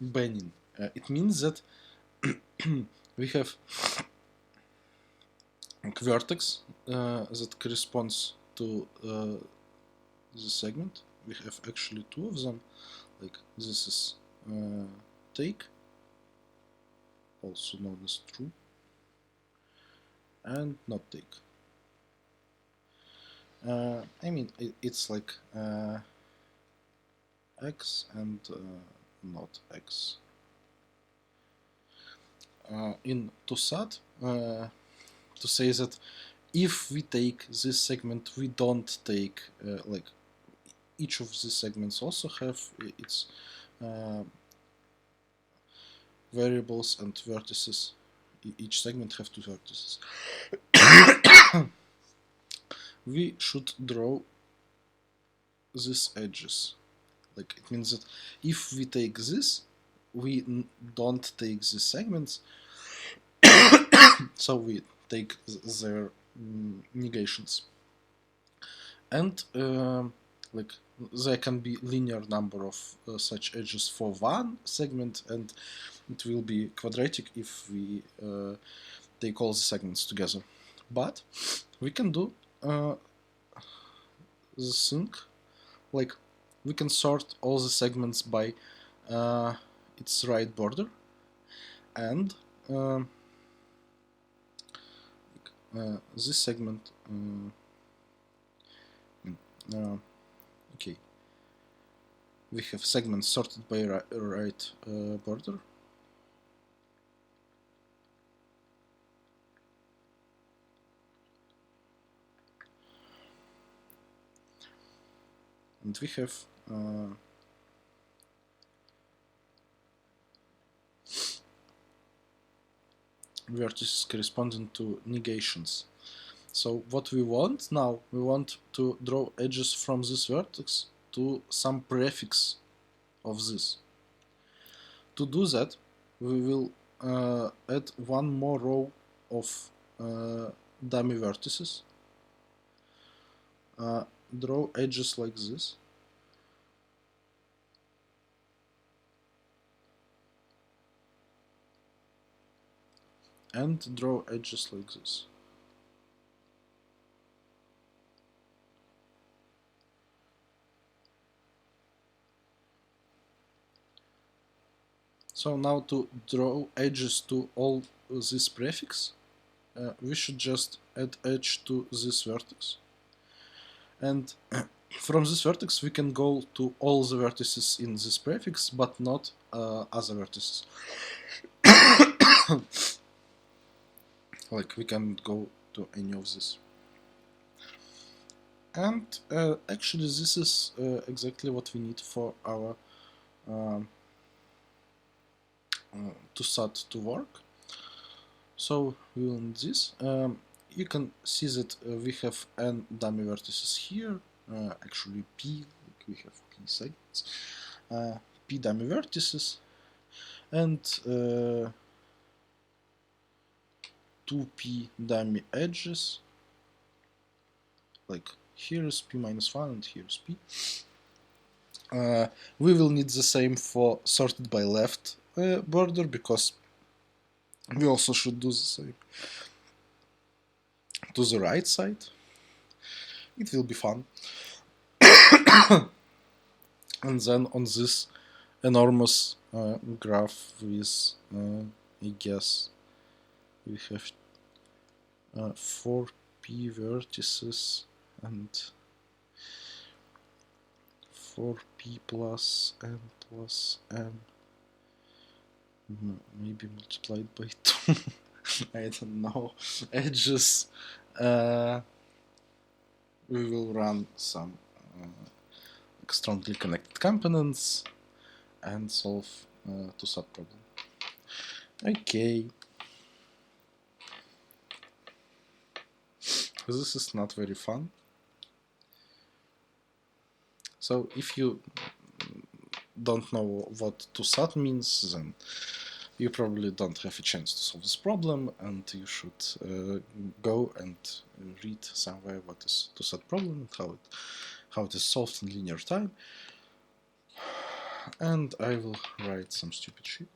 banning? It means that we have a vertex that corresponds to the segment. We have actually two of them. Like this is take, also known as true, and not take. I mean, it's like x and not x. In TOSAT, to say that if we take this segment, we don't take like each of these segments also have its variables and vertices. Each segment have two vertices. We should draw these edges. Like it means that if we take this, we don't take these segments, so we take their negations. And like there can be linear number of such edges for one segment, and it will be quadratic if we take all the segments together. But we can do this thing, like we can sort all the segments by its right border, and this segment okay, we have segments sorted by right border, and we have vertices corresponding to negations. So what we want now, we want to draw edges from this vertex to some prefix of this. To do that, we will add one more row of dummy vertices. Draw edges like this. And draw edges like this. So now to draw edges to all this prefix, we should just add edge to this vertex. And from this vertex we can go to all the vertices in this prefix, but not other vertices. Like we can't go to any of this. And actually this is exactly what we need for our TOSAT to work. So we will need this. You can see that we have n dummy vertices here, actually p, like we have p segments, p dummy vertices, and 2p dummy edges, like here is p minus 1 and here is p. We will need the same for sorted by left border, because we also should do the same to the right side. It will be fun. And then on this enormous graph with, I guess, we have 4p vertices and 4p plus n plus n, maybe multiplied by 2, I don't know, edges. We will run some strongly connected components and solve TOSAT problem. Okay. This is not very fun. So if you don't know what TOSAT means, then you probably don't have a chance to solve this problem, and you should go and read somewhere what is TOSAT problem and how it is solved in linear time. And I will write some stupid shit.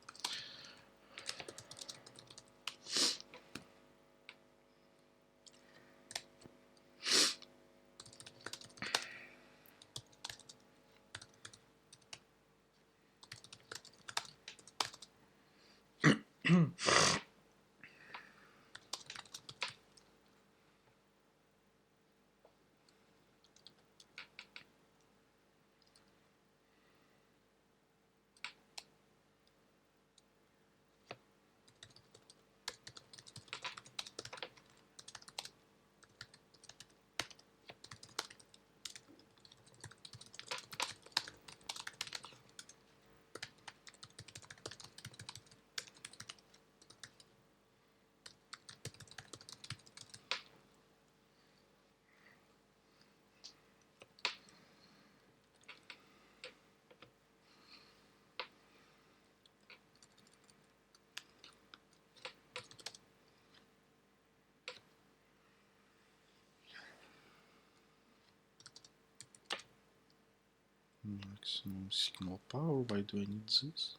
Maximum signal power, why do I need this?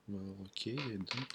Well, okay, I don't.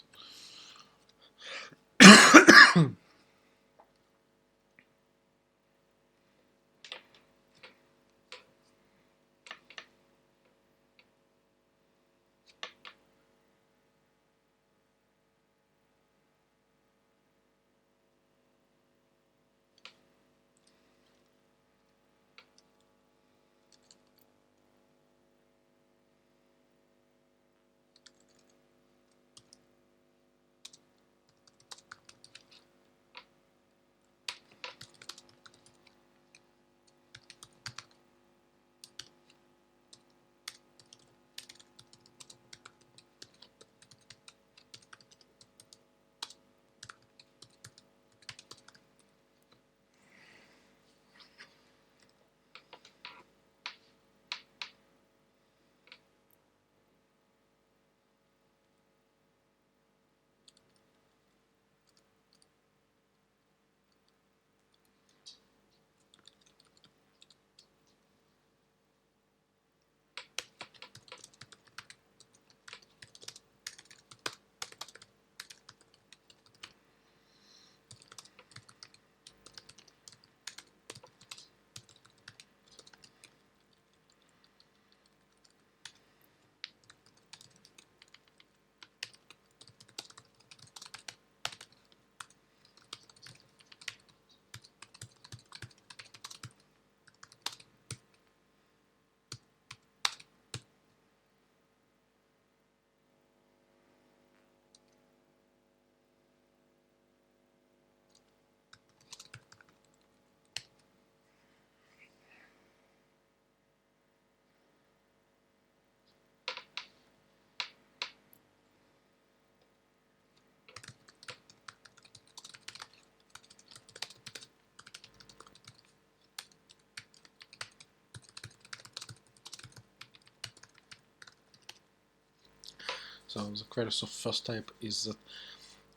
So the queries of first type is that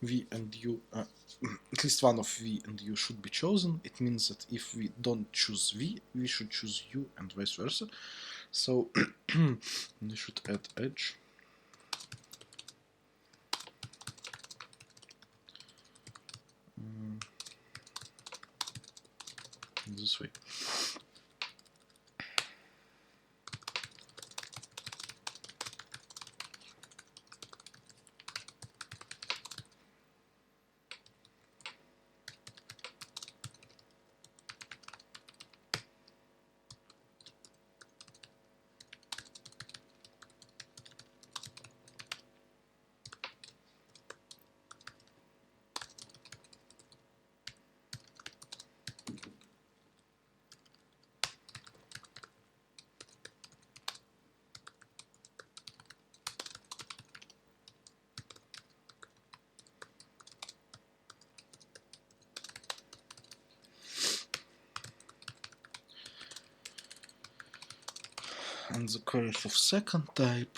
v and u, at least one of v and u should be chosen. It means that if we don't choose v, we should choose u and vice versa. So we should add edge. This way. And the queries of second type,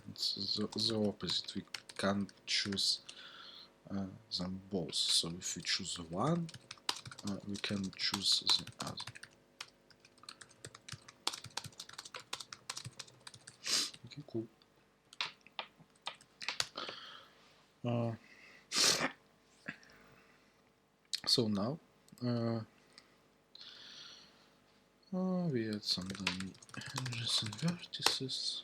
it's the opposite. We can't choose them both. So if we choose one, we can choose the other. Okay, cool. So now we add some dummy edges and vertices.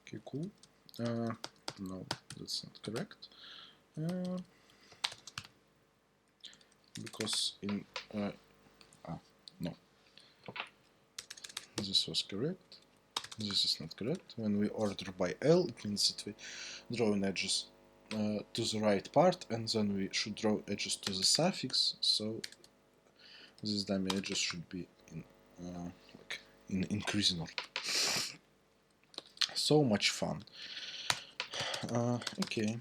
Okay, cool. No, that's not correct. Because in no, this was correct. This is not correct. When we order by L, it means that we draw in edges to the right part, and then we should draw edges to the suffix. So these dummy edges should be in like in increasing order. So much fun. Okay.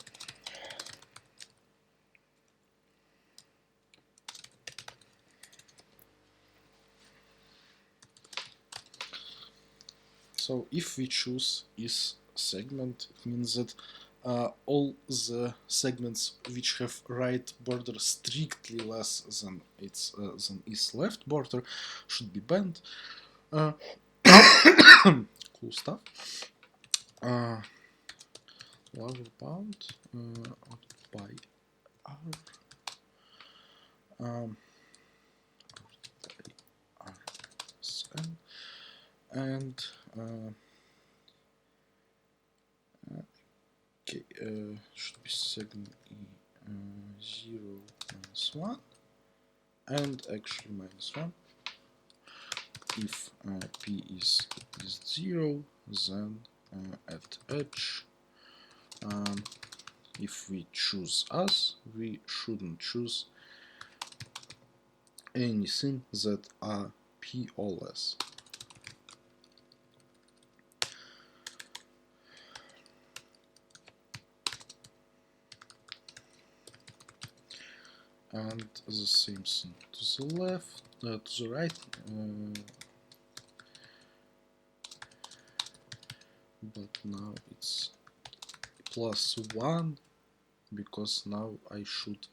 So if we choose is segment, it means that all the segments which have right border strictly less than its than its left border should be bent. Cool stuff. Lower bound by r rsn and okay, should be segment e 0 minus 1 and actually minus 1. If p is 0, then at edge, if we choose us, we shouldn't choose anything that are p or less. And the same thing to the left, to the right, but now it's +1 because now I should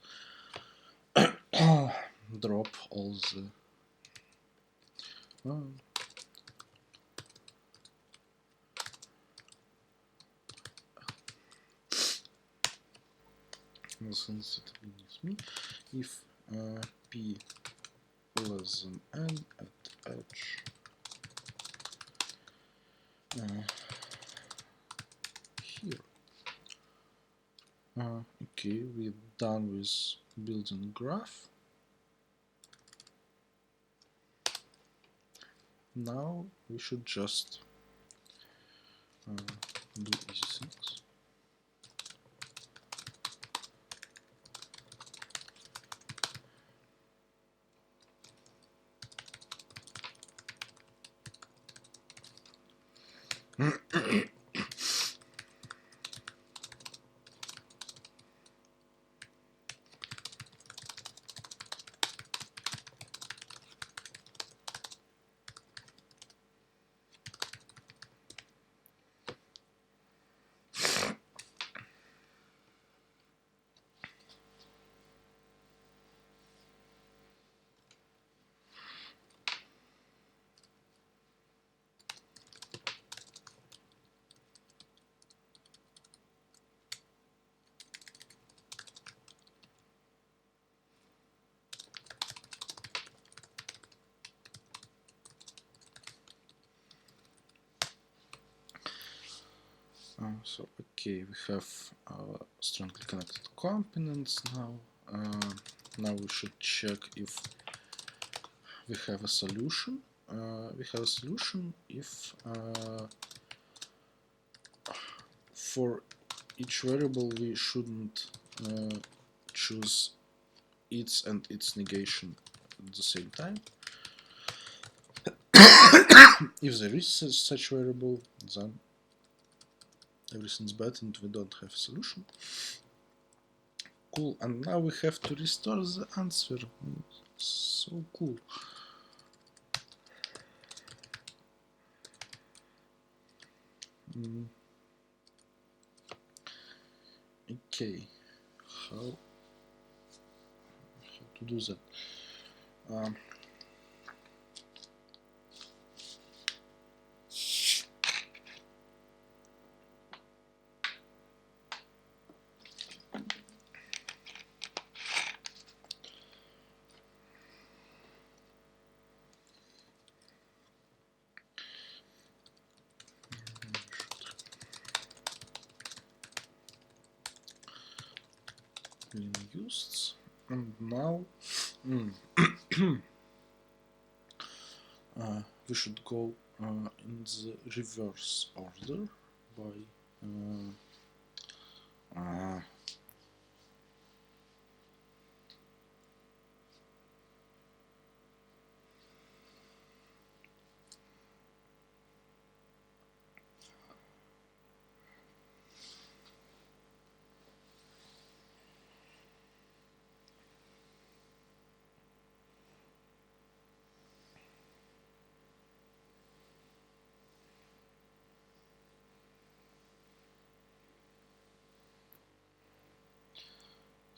drop all the since it means me, if p less than n at edge here. Okay, we're done with building graph. Now we should just do easy things. So okay, we have strongly connected components now. Now we should check if we have a solution. We have a solution if for each variable we shouldn't choose its and its negation at the same time. If there is such variable, then everything's bad and we don't have a solution. Cool, and now we have to restore the answer. So cool. Okay, how to do that? Used, and now we should go in the reverse order by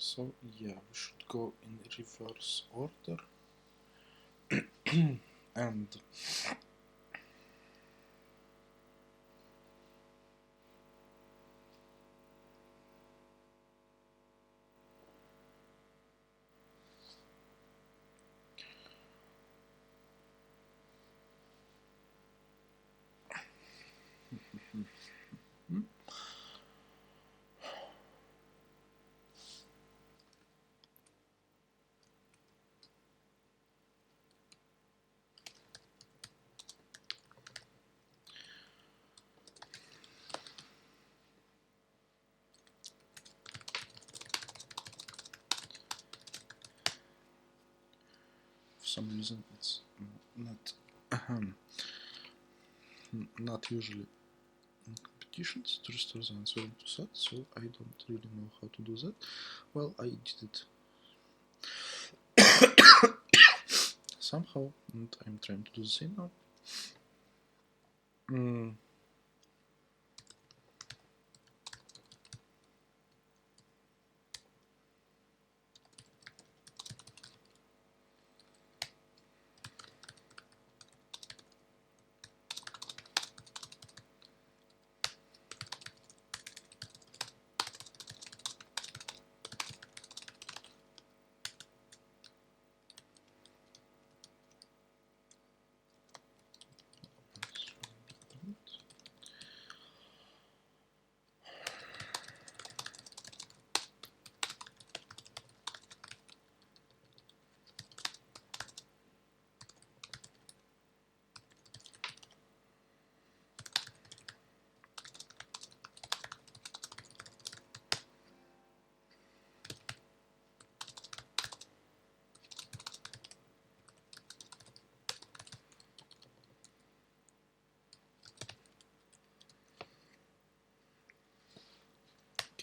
so yeah, we should go in reverse order and for some reason it's not usually in competitions to restore the answer into set, so I don't really know how to do that. Well, I did it somehow, and I'm trying to do the same now.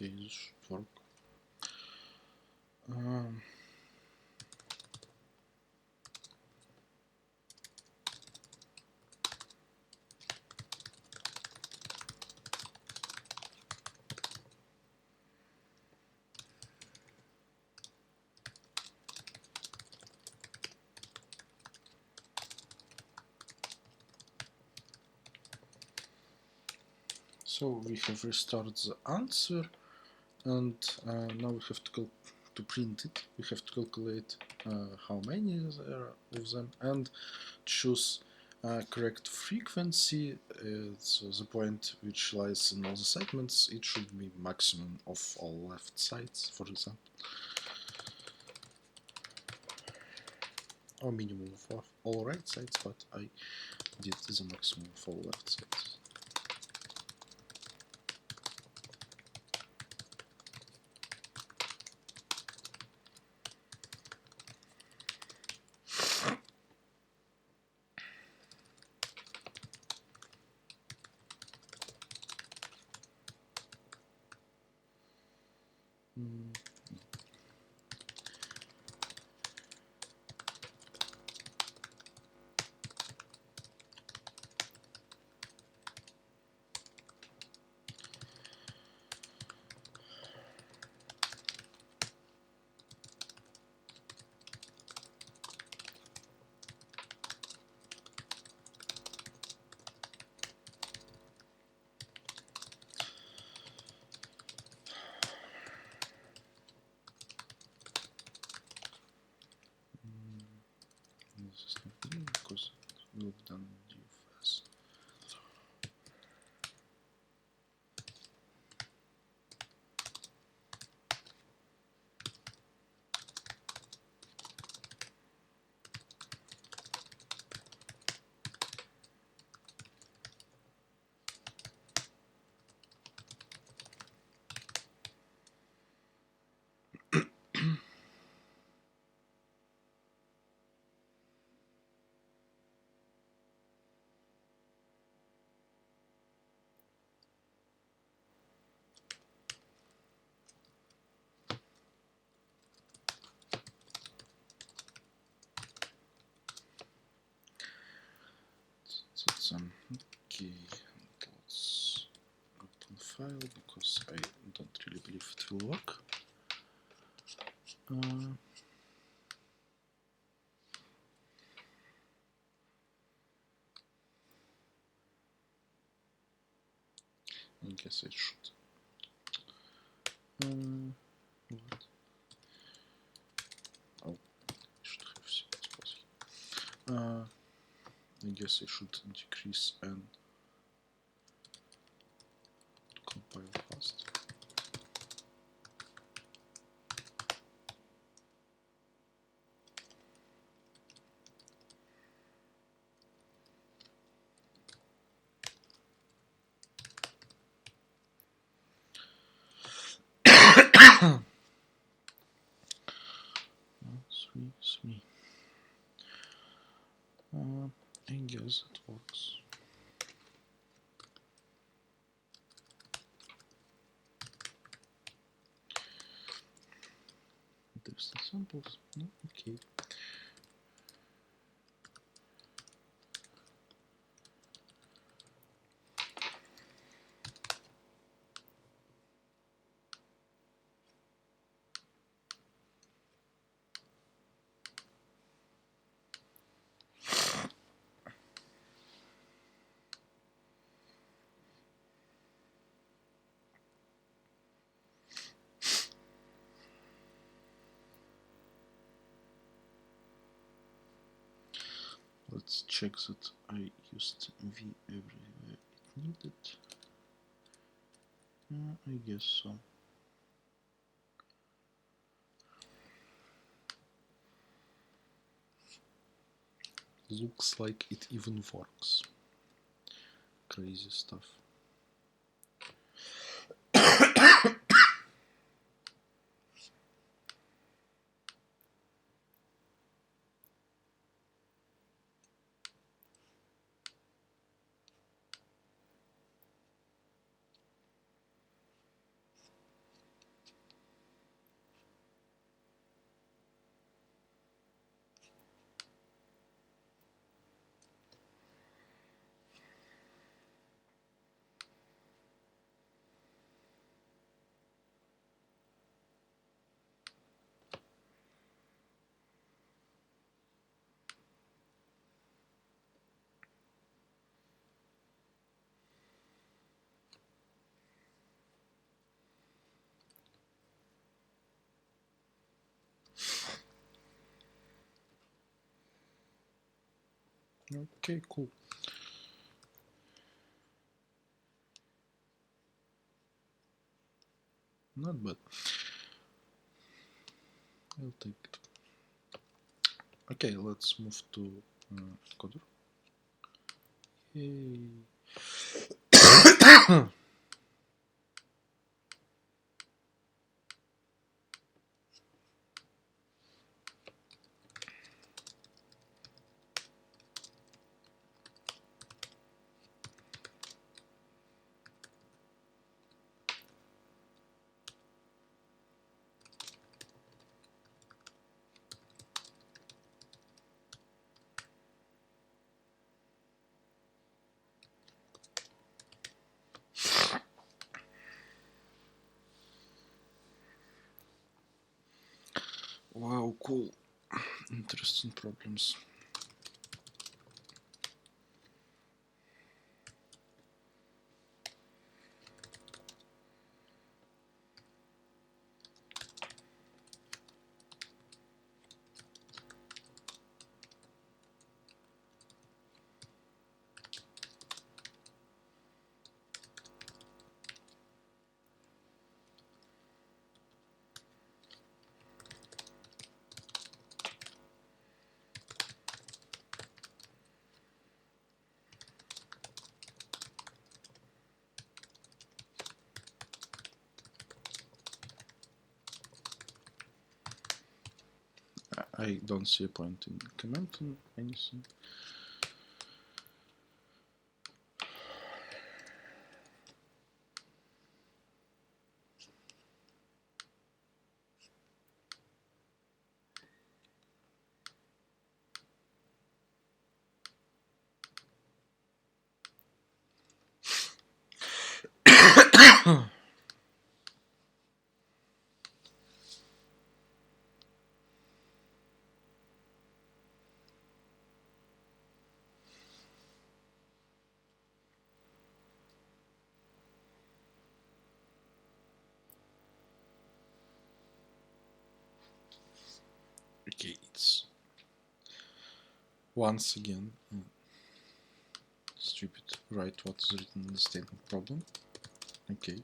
Okay, this should work. Um, so we have restored the answer, and now we have to print it. We have to calculate how many there are of them and choose correct frequency. So the point which lies in all the segments. It should be maximum of all left sides, for example, or minimum of all right sides, but I did the maximum of all left sides. This is not new because we've done DFS. That's okay. Let's open file because I don't really believe it will work. I guess I should. What? Oh, I should have seen. I guess I should decrease and compile fast. Three. I guess it works. There's the samples. No, okay. Let's check that I used V everywhere it needed. I guess so. Looks like it even works. Crazy stuff. Okay, cool. Not bad. I'll take it. Okay, let's move to coder. Yay. Wow, cool. Interesting problems. I don't see a point in commenting anything. Okay, it's once again stupid. Write what is written in the statement problem. Okay.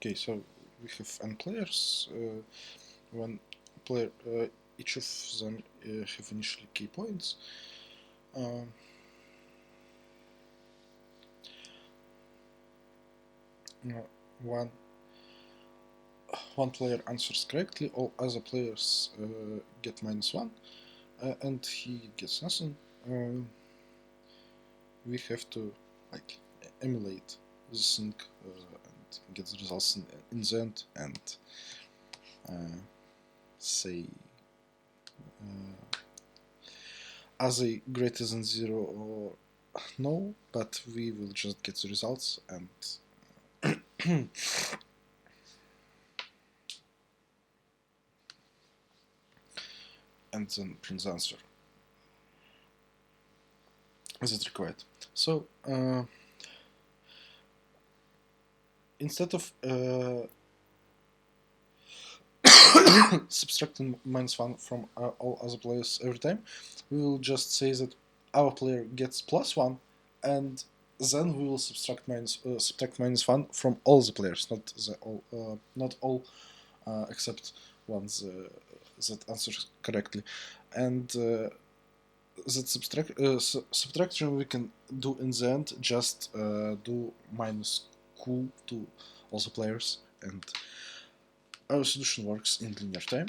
Okay, so we have n players. One player, each of them have initially key points. One player answers correctly, all other players get -1, and he gets nothing. We have to like emulate this thing and get the results in the end and say as a greater than 0 or no, but we will just get the results and and then print the answer as it's required. So instead of subtracting -1 from all other players every time, we will just say that our player gets +1, and then we will subtract -1 from all the players, not all except ones that answer correctly, and that subtraction we can do in the end. Just do -q to all the players, and our solution works in linear time.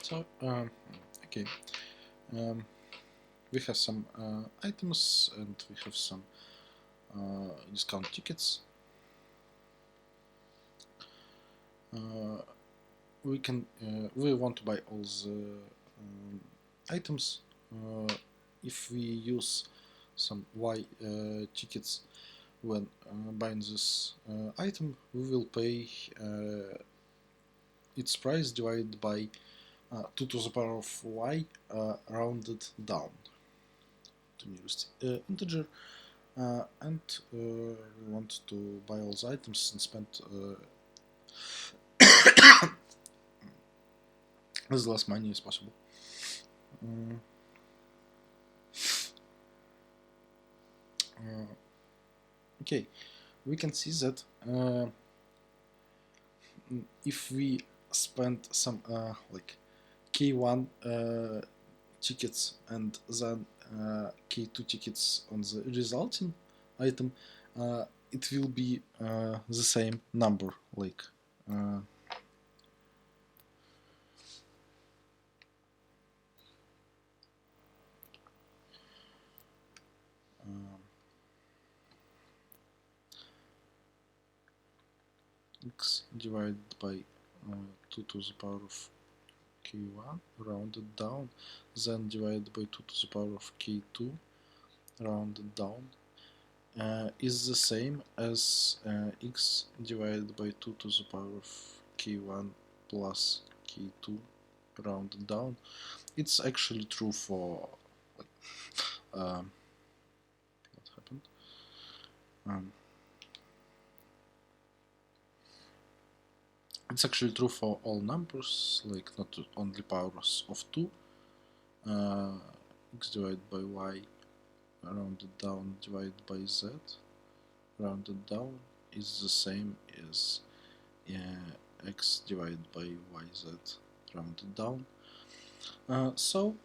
So okay, we have some items and we have some discount tickets. We want to buy all the items. If we use some Y tickets when buying this item, we will pay its price divided by 2 to the power of y rounded down to nearest integer, and we want to buy all the items and spend as less money as possible. Okay, we can see that if we spend some like K1 tickets and then K2 tickets on the resulting item, it will be the same number, like x divided by 2 to the power of K1 rounded down, then divided by 2 to the power of K2 rounded down, is the same as x divided by 2 to the power of K1 plus K2 rounded down. It's actually true for what happened? It's actually true for all numbers, like not only powers of 2. X divided by y rounded down divided by z rounded down is the same as x divided by yz rounded down. So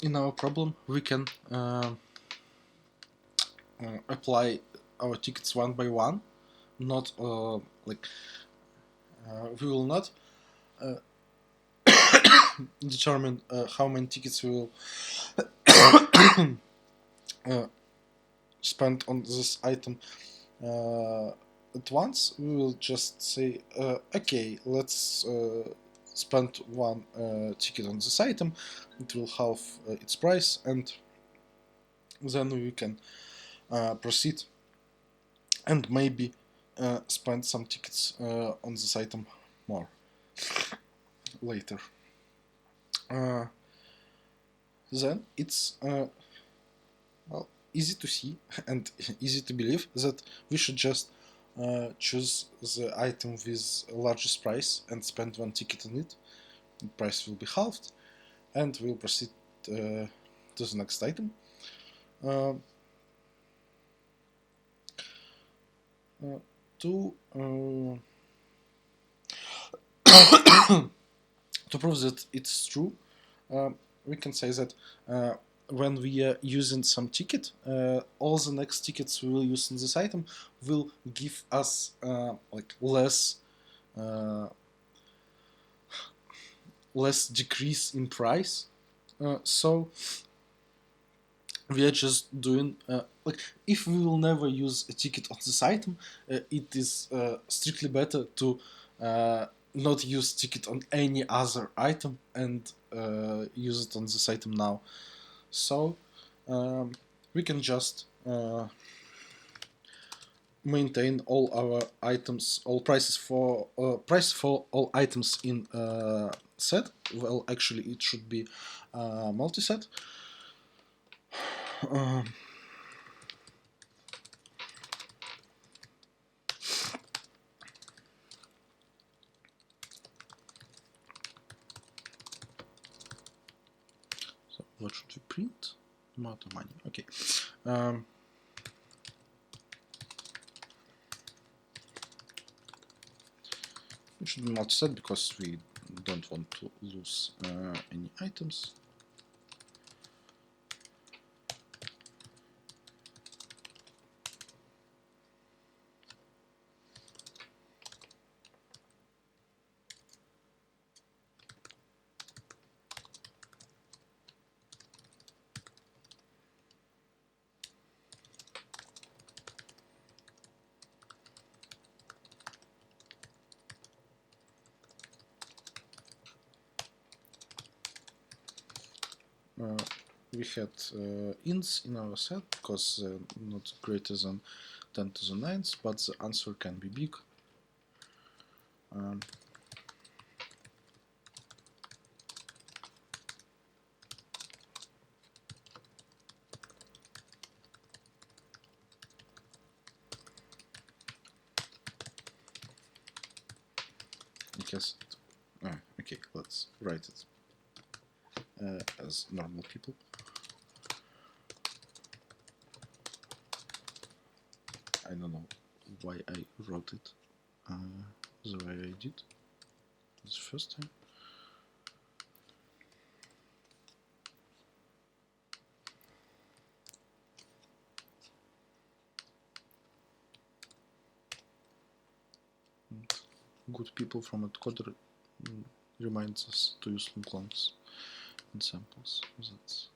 in our problem we can apply our tickets one by one, not like we will not determine how many tickets we will spend on this item at once. We will just say okay, let's spend one ticket on this item, it will halve its price, and then we can proceed and maybe spend some tickets on this item more later. Then it's well, easy to see and easy to believe that we should just choose the item with largest price and spend one ticket on it. The price will be halved, and we'll proceed to the next item. To prove that it's true, we can say that when we are using some ticket, all the next tickets we will use in this item will give us like less decrease in price. So we are just doing like if we will never use a ticket on this item, it is strictly better to not use ticket on any other item and use it on this item now. So we can just maintain all our items, all prices for all items in set. Well, actually, it should be multi-set. So what should we print? Amount of money. Okay. It should be multi-set because we don't want to lose any items. We had ints in our set because not greater than 10 to the 9th, but the answer can be big. Because okay, let's write it as normal people. I don't know why I wrote it the way I did the first time. And good people from Encoder reminds us to use long longs in samples. That's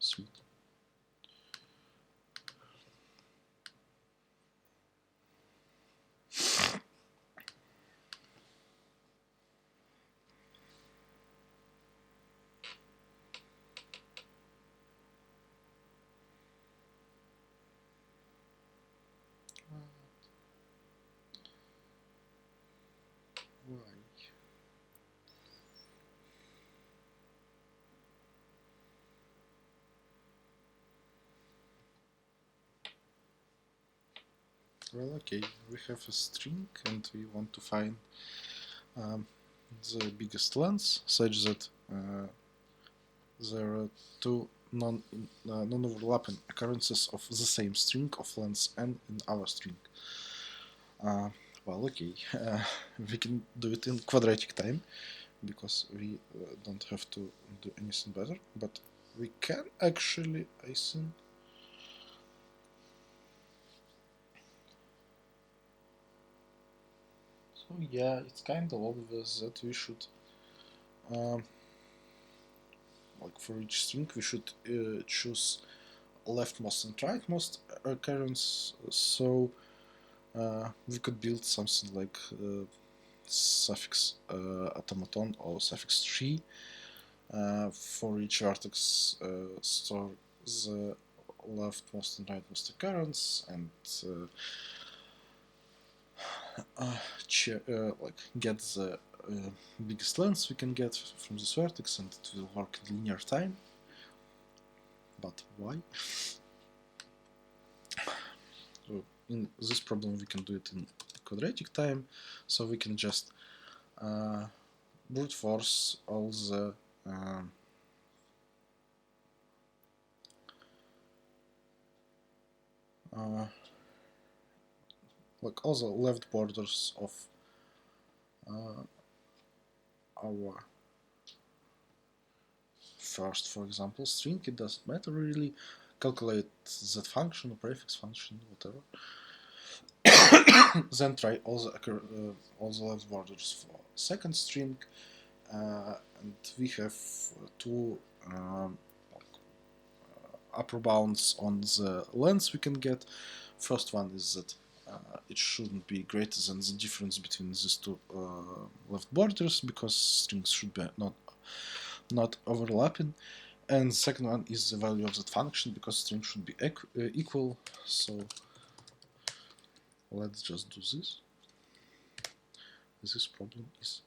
sweet. Well, okay, we have a string and we want to find the biggest length such that there are two non-overlapping occurrences of the same string of length n in our string. Well, okay, we can do it in quadratic time because we don't have to do anything better, but we can actually, I think. So yeah, it's kind of obvious that we should, like for each string, we should choose leftmost and rightmost occurrence. So we could build something like suffix automaton or suffix tree. For each vertex, store the leftmost and rightmost occurrence, and like get the biggest length we can get from this vertex, and it will work in linear time. But why? So in this problem we can do it in quadratic time, so we can just brute force all the like all the left borders of our first, for example, string. It doesn't matter really. Calculate that function or prefix function, whatever. Then try all the left borders for second string, and we have two upper bounds on the length we can get. First one is that it shouldn't be greater than the difference between these two left borders, because strings should be not overlapping. And the second one is the value of that function, because strings should be equal. So let's just do this. This problem is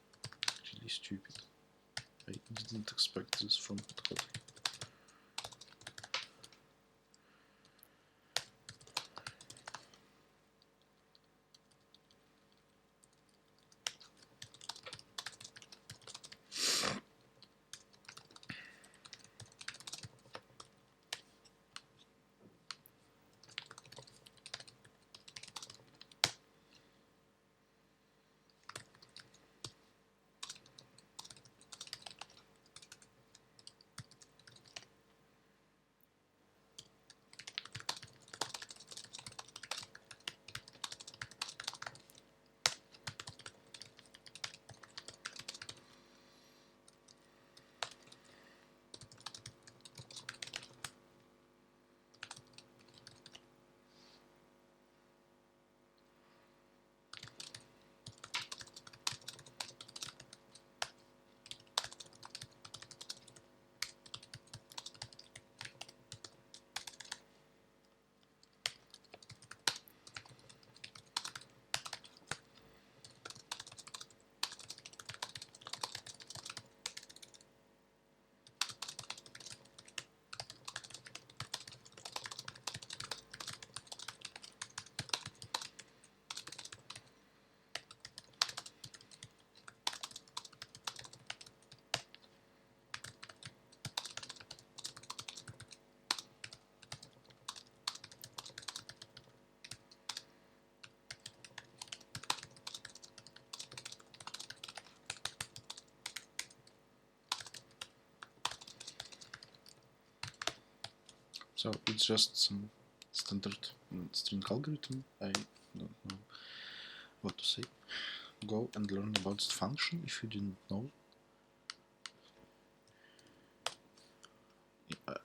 really stupid. I didn't expect this from code. So it's just some standard string algorithm. I don't know what to say. Go and learn about the function if you didn't know.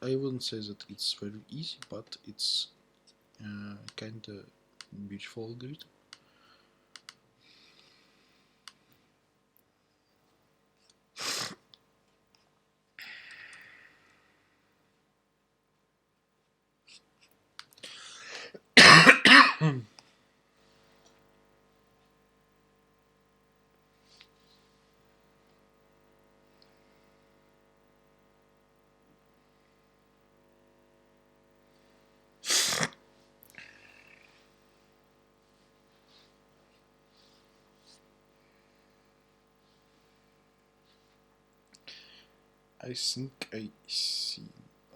I wouldn't say that it's very easy, but it's kinda beautiful algorithm. I think I see.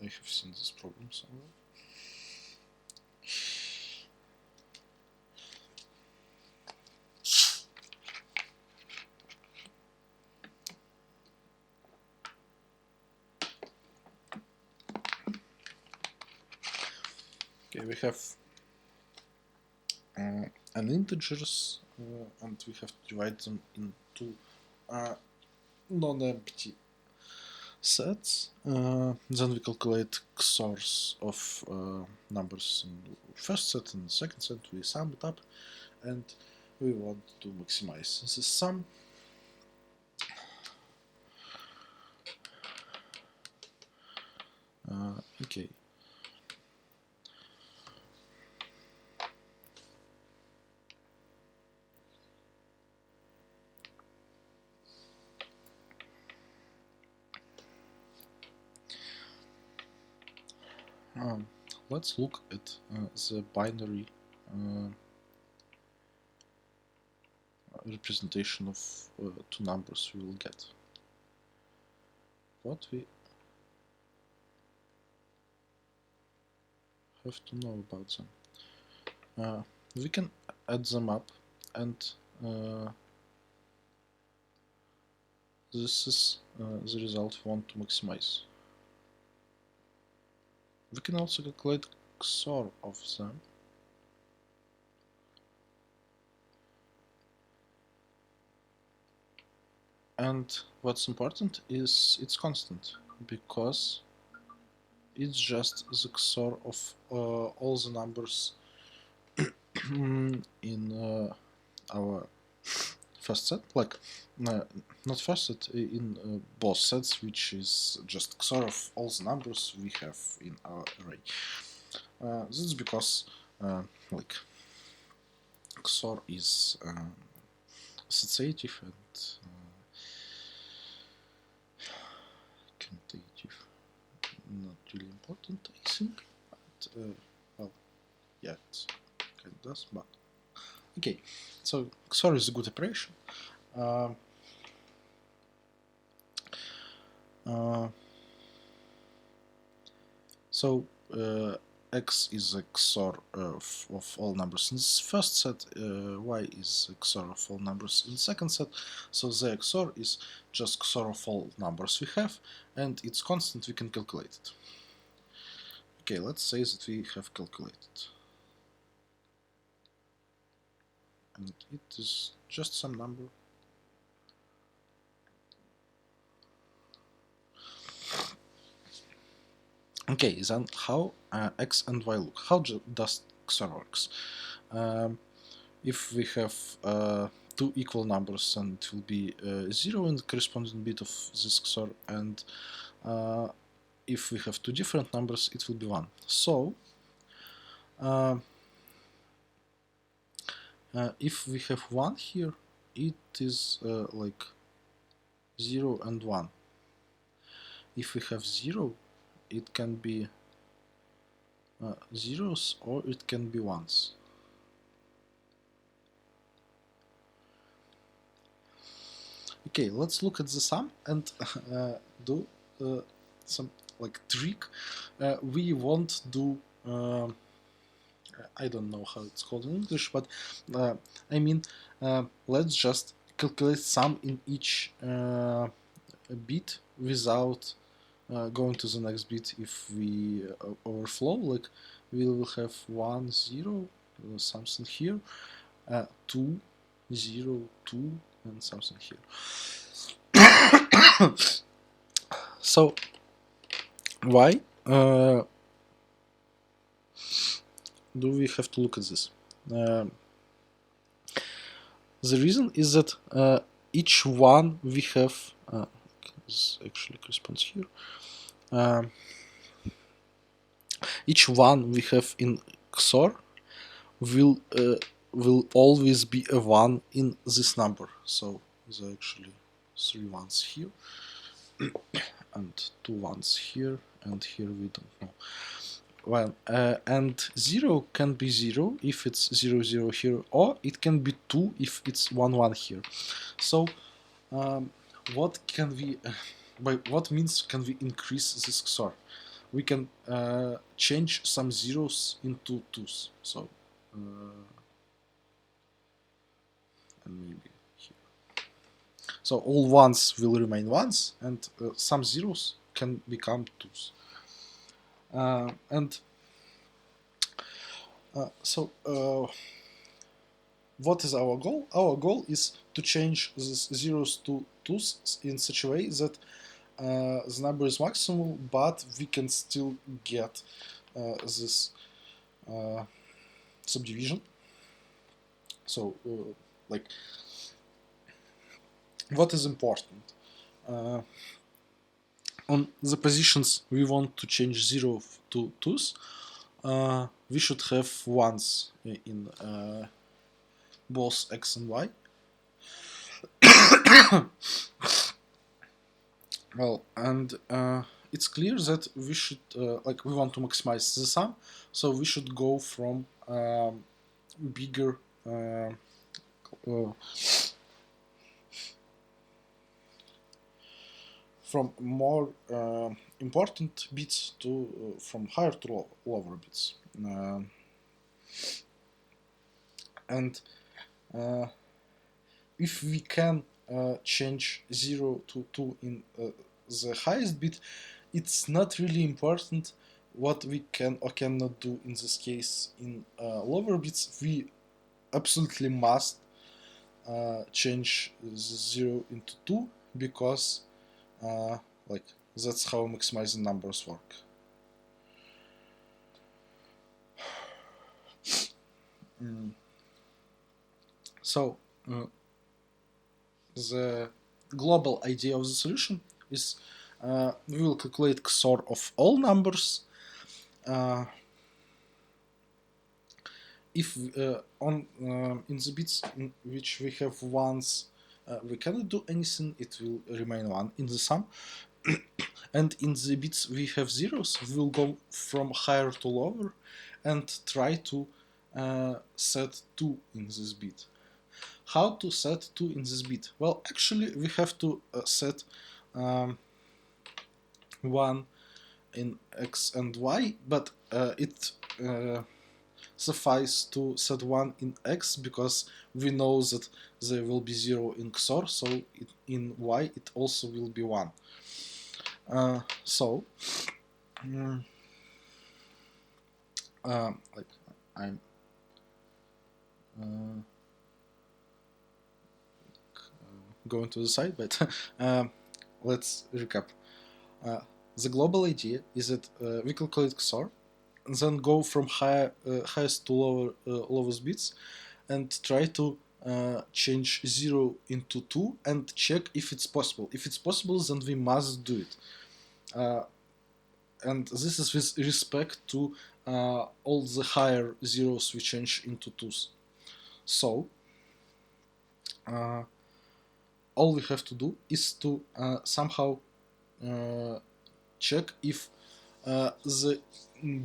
I have seen this problem somewhere. Okay, we have an integers and we have to divide them into non-empty sets. Then we calculate XORs of numbers in first set and second set. We sum it up and we want to maximize the sum. Okay. Let's look at the binary representation of two numbers we will get. What we have to know about them. We can add them up, and this is the result we want to maximize. We can also calculate XOR of them. And what's important is it's constant, because it's just the XOR of all the numbers in our first set, like not first set, in both sets, which is just XOR of all the numbers we have in our array. This is because like XOR is associative and commutative. Not really important, I think. But, well, yeah, it kind of does. But okay, so XOR is a good operation. So x is XOR of all numbers in this first set, y is XOR of all numbers in the second set, so the XOR is just XOR of all numbers we have, and it's constant, we can calculate it. Okay, let's say that we have calculated. And it is just some number. Okay, then how x and y look? How does XOR works? If we have two equal numbers, then it will be 0 in the corresponding bit of this XOR, and if we have two different numbers, it will be 1. So if we have 1 here, it is like 0 and 1. If we have 0, it can be zeros or it can be ones. Okay, let's look at the sum and do some like trick. We won't do I don't know how it's called in English, but I mean let's just calculate sum in each bit without going to the next bit. If we overflow, like we will have 1 0 something here, 2 0 2 and something here. So why do we have to look at this? The reason is that each one we have this actually corresponds here. Each one we have in XOR will always be a 1 in this number. So there are actually 3 ones here and 2 ones here, and here we don't know. Well, and 0 can be 0 if it's 0 0 here, or it can be 2 if it's 1 1 here. So what can we by what means can we increase this XOR? we can change some zeros into twos. So and maybe here. So all ones will remain ones, and some zeros can become twos. What is our goal? Our goal is to change these zeros to twos in such a way that the number is maximal, but we can still get this subdivision. So, like, what is important? On the positions we want to change 0 to twos, we should have ones in both x and y. Well, and it's clear that we should, we want to maximize the sum, so we should go from bigger from more important bits to from higher to lower bits, and if we can change 0 to 2 in the highest bit, it's not really important what we can or cannot do in this case in lower bits. We absolutely must change the 0 into 2 because that's how maximizing numbers work. So the global idea of the solution is we will calculate XOR of all numbers. If in the bits in which we have ones, we cannot do anything, it will remain 1 in the sum. And in the bits we have zeros, we will go from higher to lower and try to set 2 in this bit. How to set 2 in this bit? Well, actually we have to set 1 in x and y, but it suffice to set 1 in x because we know that there will be 0 in XOR, so in y it also will be 1. I'm going to the side, but let's recap. The global idea is that we calculate XOR, and then go from highest to lowest bits, and try to change 0 into 2 and check if it's possible. If it's possible, then we must do it. And this is with respect to all the higher zeros we change into twos. So all we have to do is to somehow check if the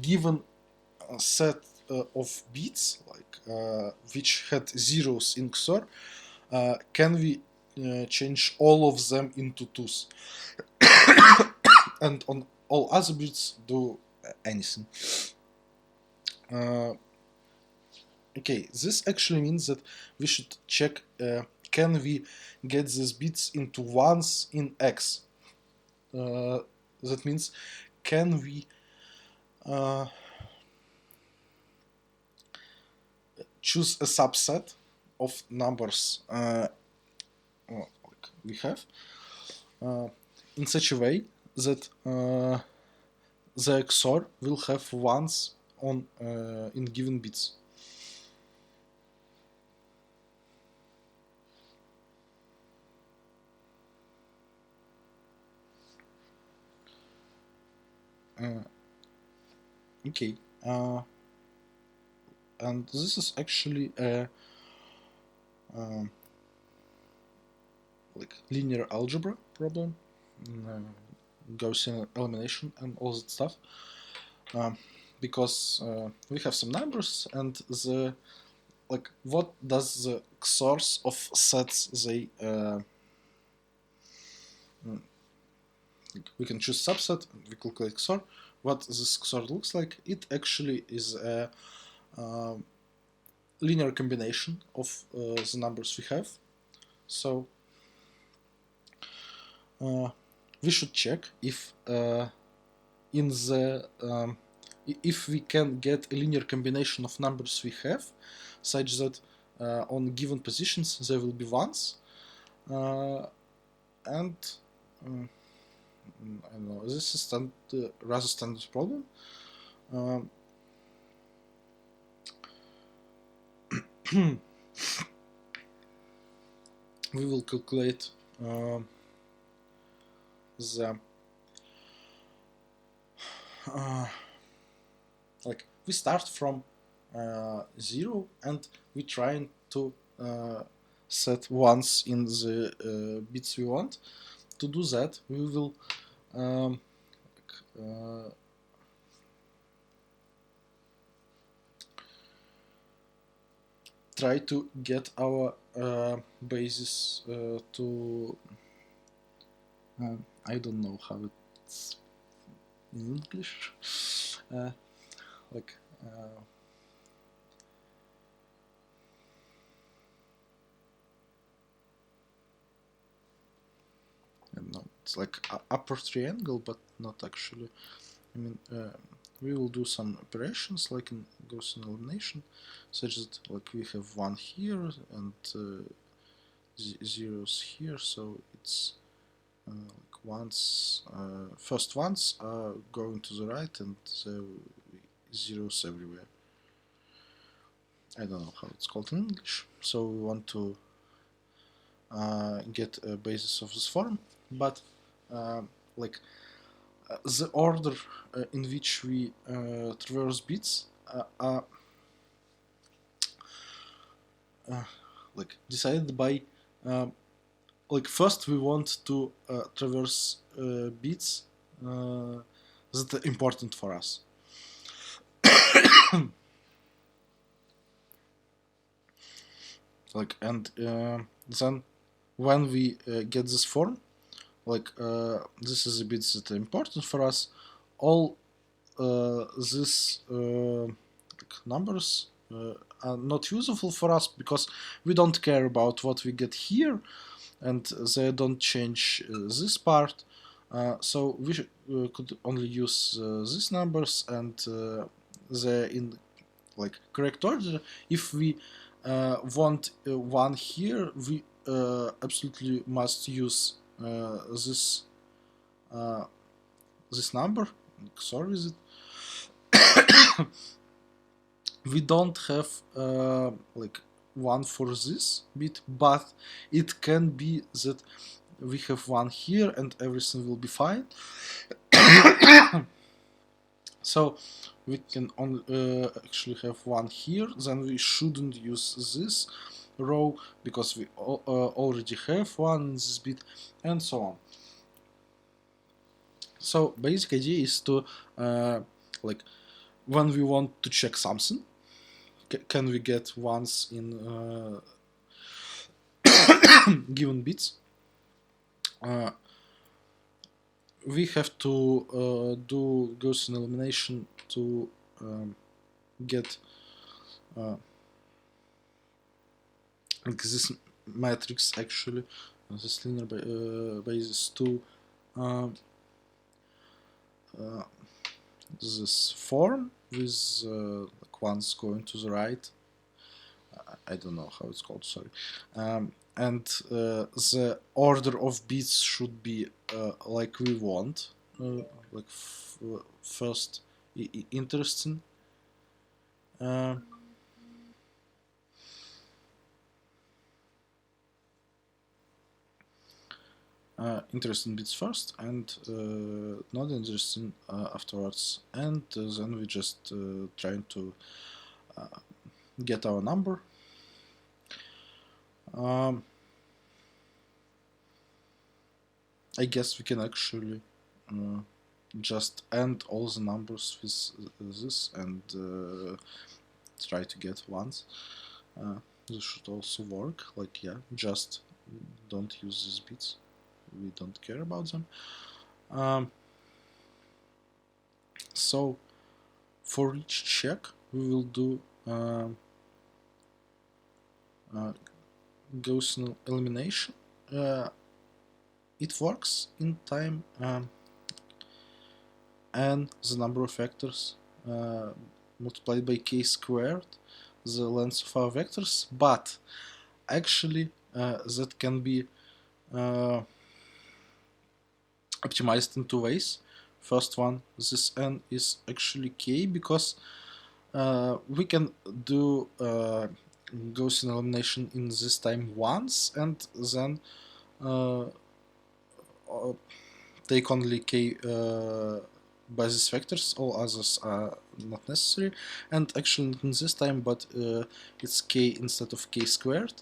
given set of bits, which had zeros in XOR, can we change all of them into twos, and on all other bits do anything. Okay, this actually means that we should check can we get these bits into ones in X. That means can we choose a subset of numbers we have in such a way that the XOR will have ones on in given bits. Okay, and this is actually a linear algebra problem, Gaussian elimination and all that stuff, because we have some numbers, and the what does the XORs of sets they we can choose subset, we calculate XOR, what this XOR looks like, it actually is a linear combination of the numbers we have. So we should check if in the if we can get a linear combination of numbers we have, such that on given positions there will be ones, and I don't know, this is rather standard problem. We will calculate the like we start from 0 and we trying to set ones in the bits we want. To do that, we will try to get our basis to I don't know how it's in English, like I don't know, it's like upper triangle, but not actually. I mean, we will do some operations like in Gaussian elimination, such that like we have 1 here and zeros here, so it's like ones, first ones are going to the right and zeros everywhere. I don't know how it's called in English. So we want to get a basis of this form, but like the order in which we traverse bits are like decided by like first we want to traverse bits that are important for us. Like, and then when we get this form, like this is the bits that are important for us, all these numbers are not useful for us because we don't care about what we get here, and they don't change this part. So we could only use these numbers, and they're in like correct order. If we want one here, we absolutely must use this this number. Sorry, is it? We don't have like one for this bit, but it can be that we have one here and everything will be fine. So we can only actually have one here, then we shouldn't use this row because we already have one in this bit, and so on. So basic idea is to like when we want to check something, can we get ones in given bits, we have to do Gaussian elimination to get like this matrix, actually this linear basis to this form with like ones going to the right. I don't know how it's called, sorry. And the order of bits should be like we want, like first interesting. Interesting bits first and not interesting afterwards, and then we just trying to get our number. I guess we can actually just end all the numbers with this and try to get ones. This should also work, like, yeah, just don't use these bits, we don't care about them. So for each check we will do Gaussian elimination. It works in time and the number of vectors multiplied by k squared, the length of our vectors, but actually that can be optimized in two ways. First one, this n is actually k because we can do Gaussian elimination in this time once and then take only k basis vectors, all others are not necessary, and actually in this time, but it's k instead of k squared,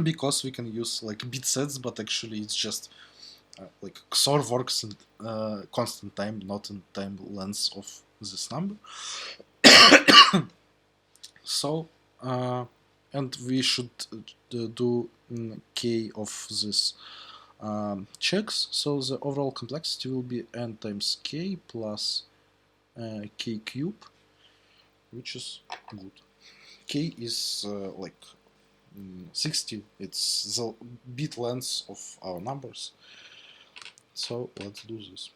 because we can use like bit sets, but actually it's just like XOR works in constant time, not in time length of this number. So and we should do k of this checks, so the overall complexity will be n times k plus k cube, which is good. K is like 60, it's the bit length of our numbers. So let's do this.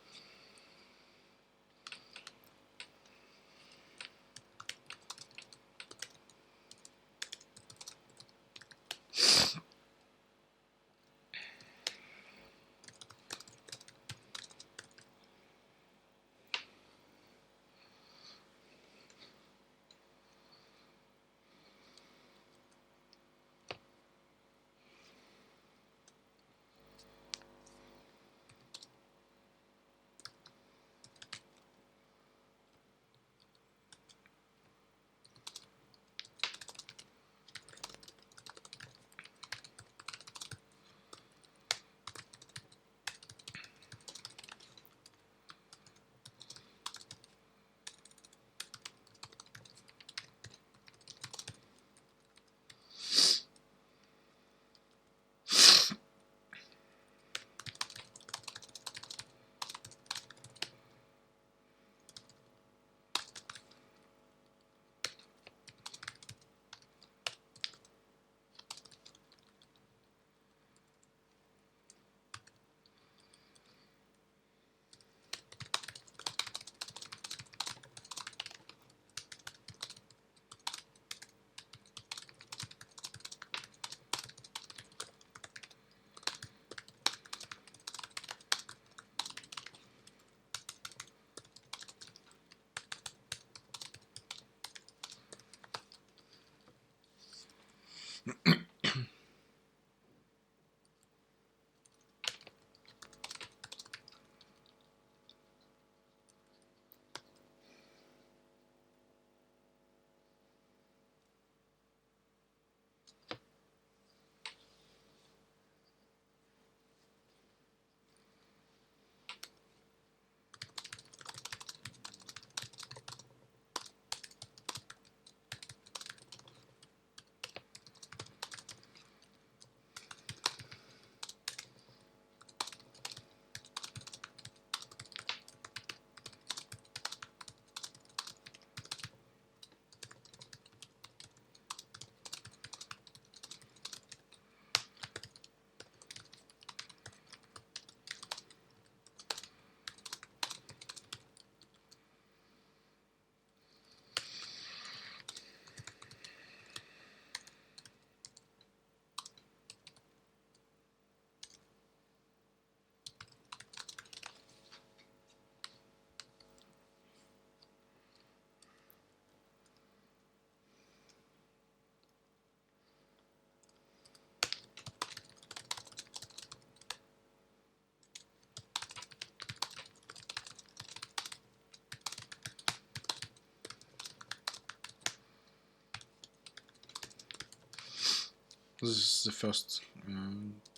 This is the first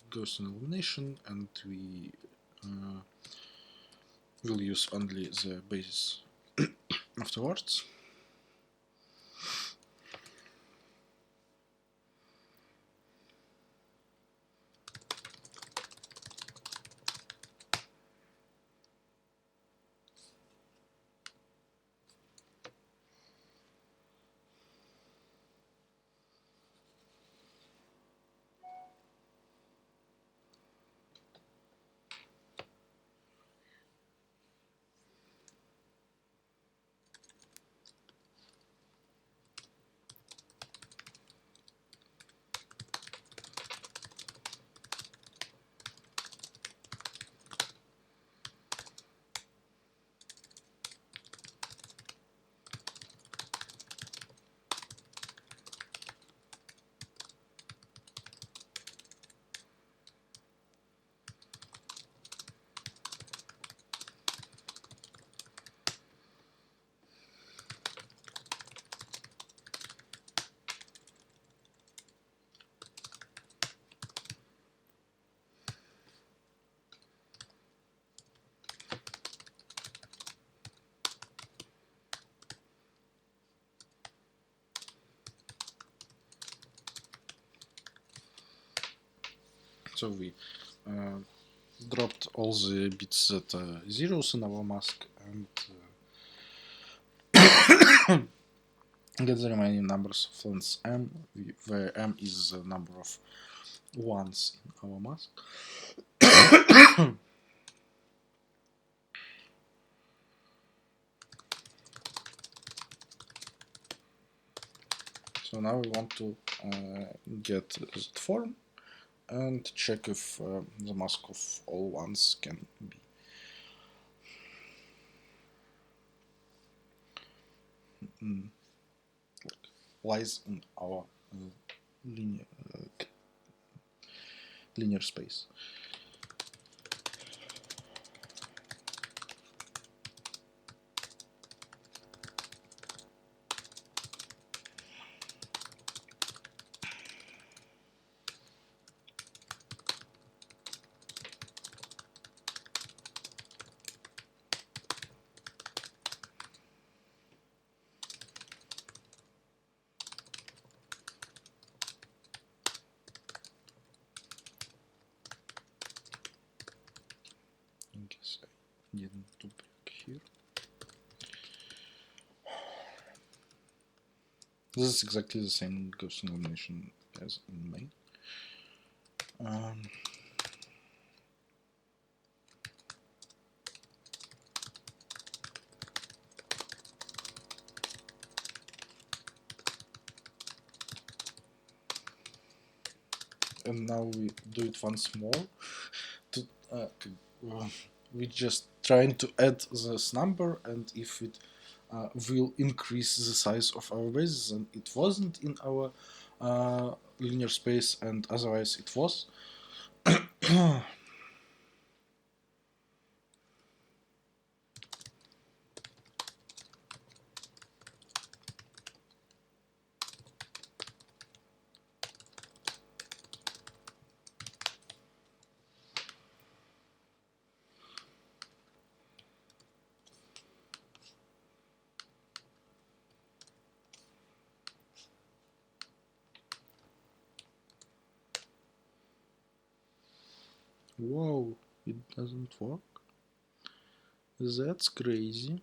Gaussian elimination, and we will use only the basis afterwards. So we dropped all the bits that are zeros in our mask and get the remaining numbers of length m, where m is the number of ones in our mask. So now we want to get that form and check if the mask of all ones can be lies in our linear linear space. I guess I didn't do back here. This is exactly the same Gaussian elimination as in main. And now we do it once more. We're just trying to add this number, and if it will increase the size of our bases, and it wasn't in our linear space, and otherwise it was. Whoa, it doesn't work? That's crazy.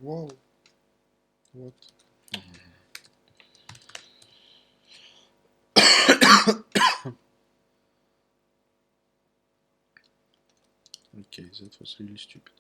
Whoa. What? Okay, that was really stupid.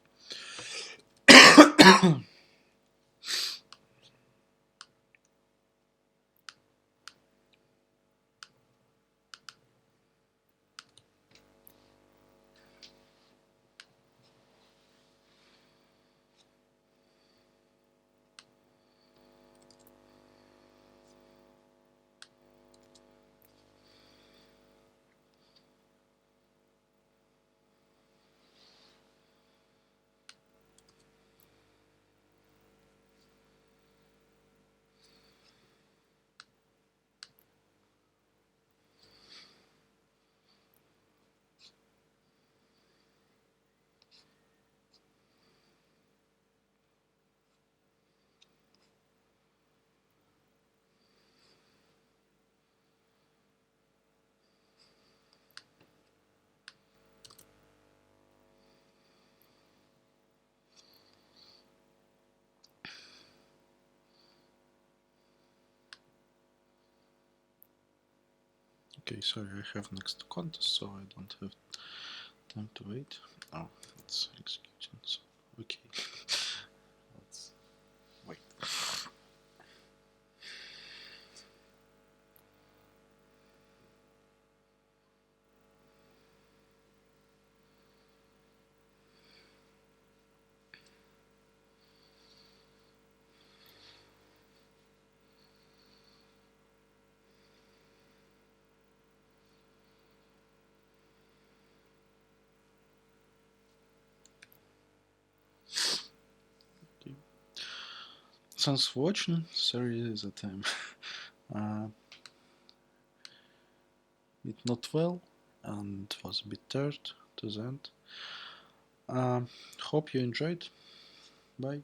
Okay, sorry, I have next contest, so I don't have time to wait. Oh, it's executing, so okay. Let's wait. Okay. Thanks for watching. Sorry that I'm it not well and was a bit tired to the end. Hope you enjoyed. Bye.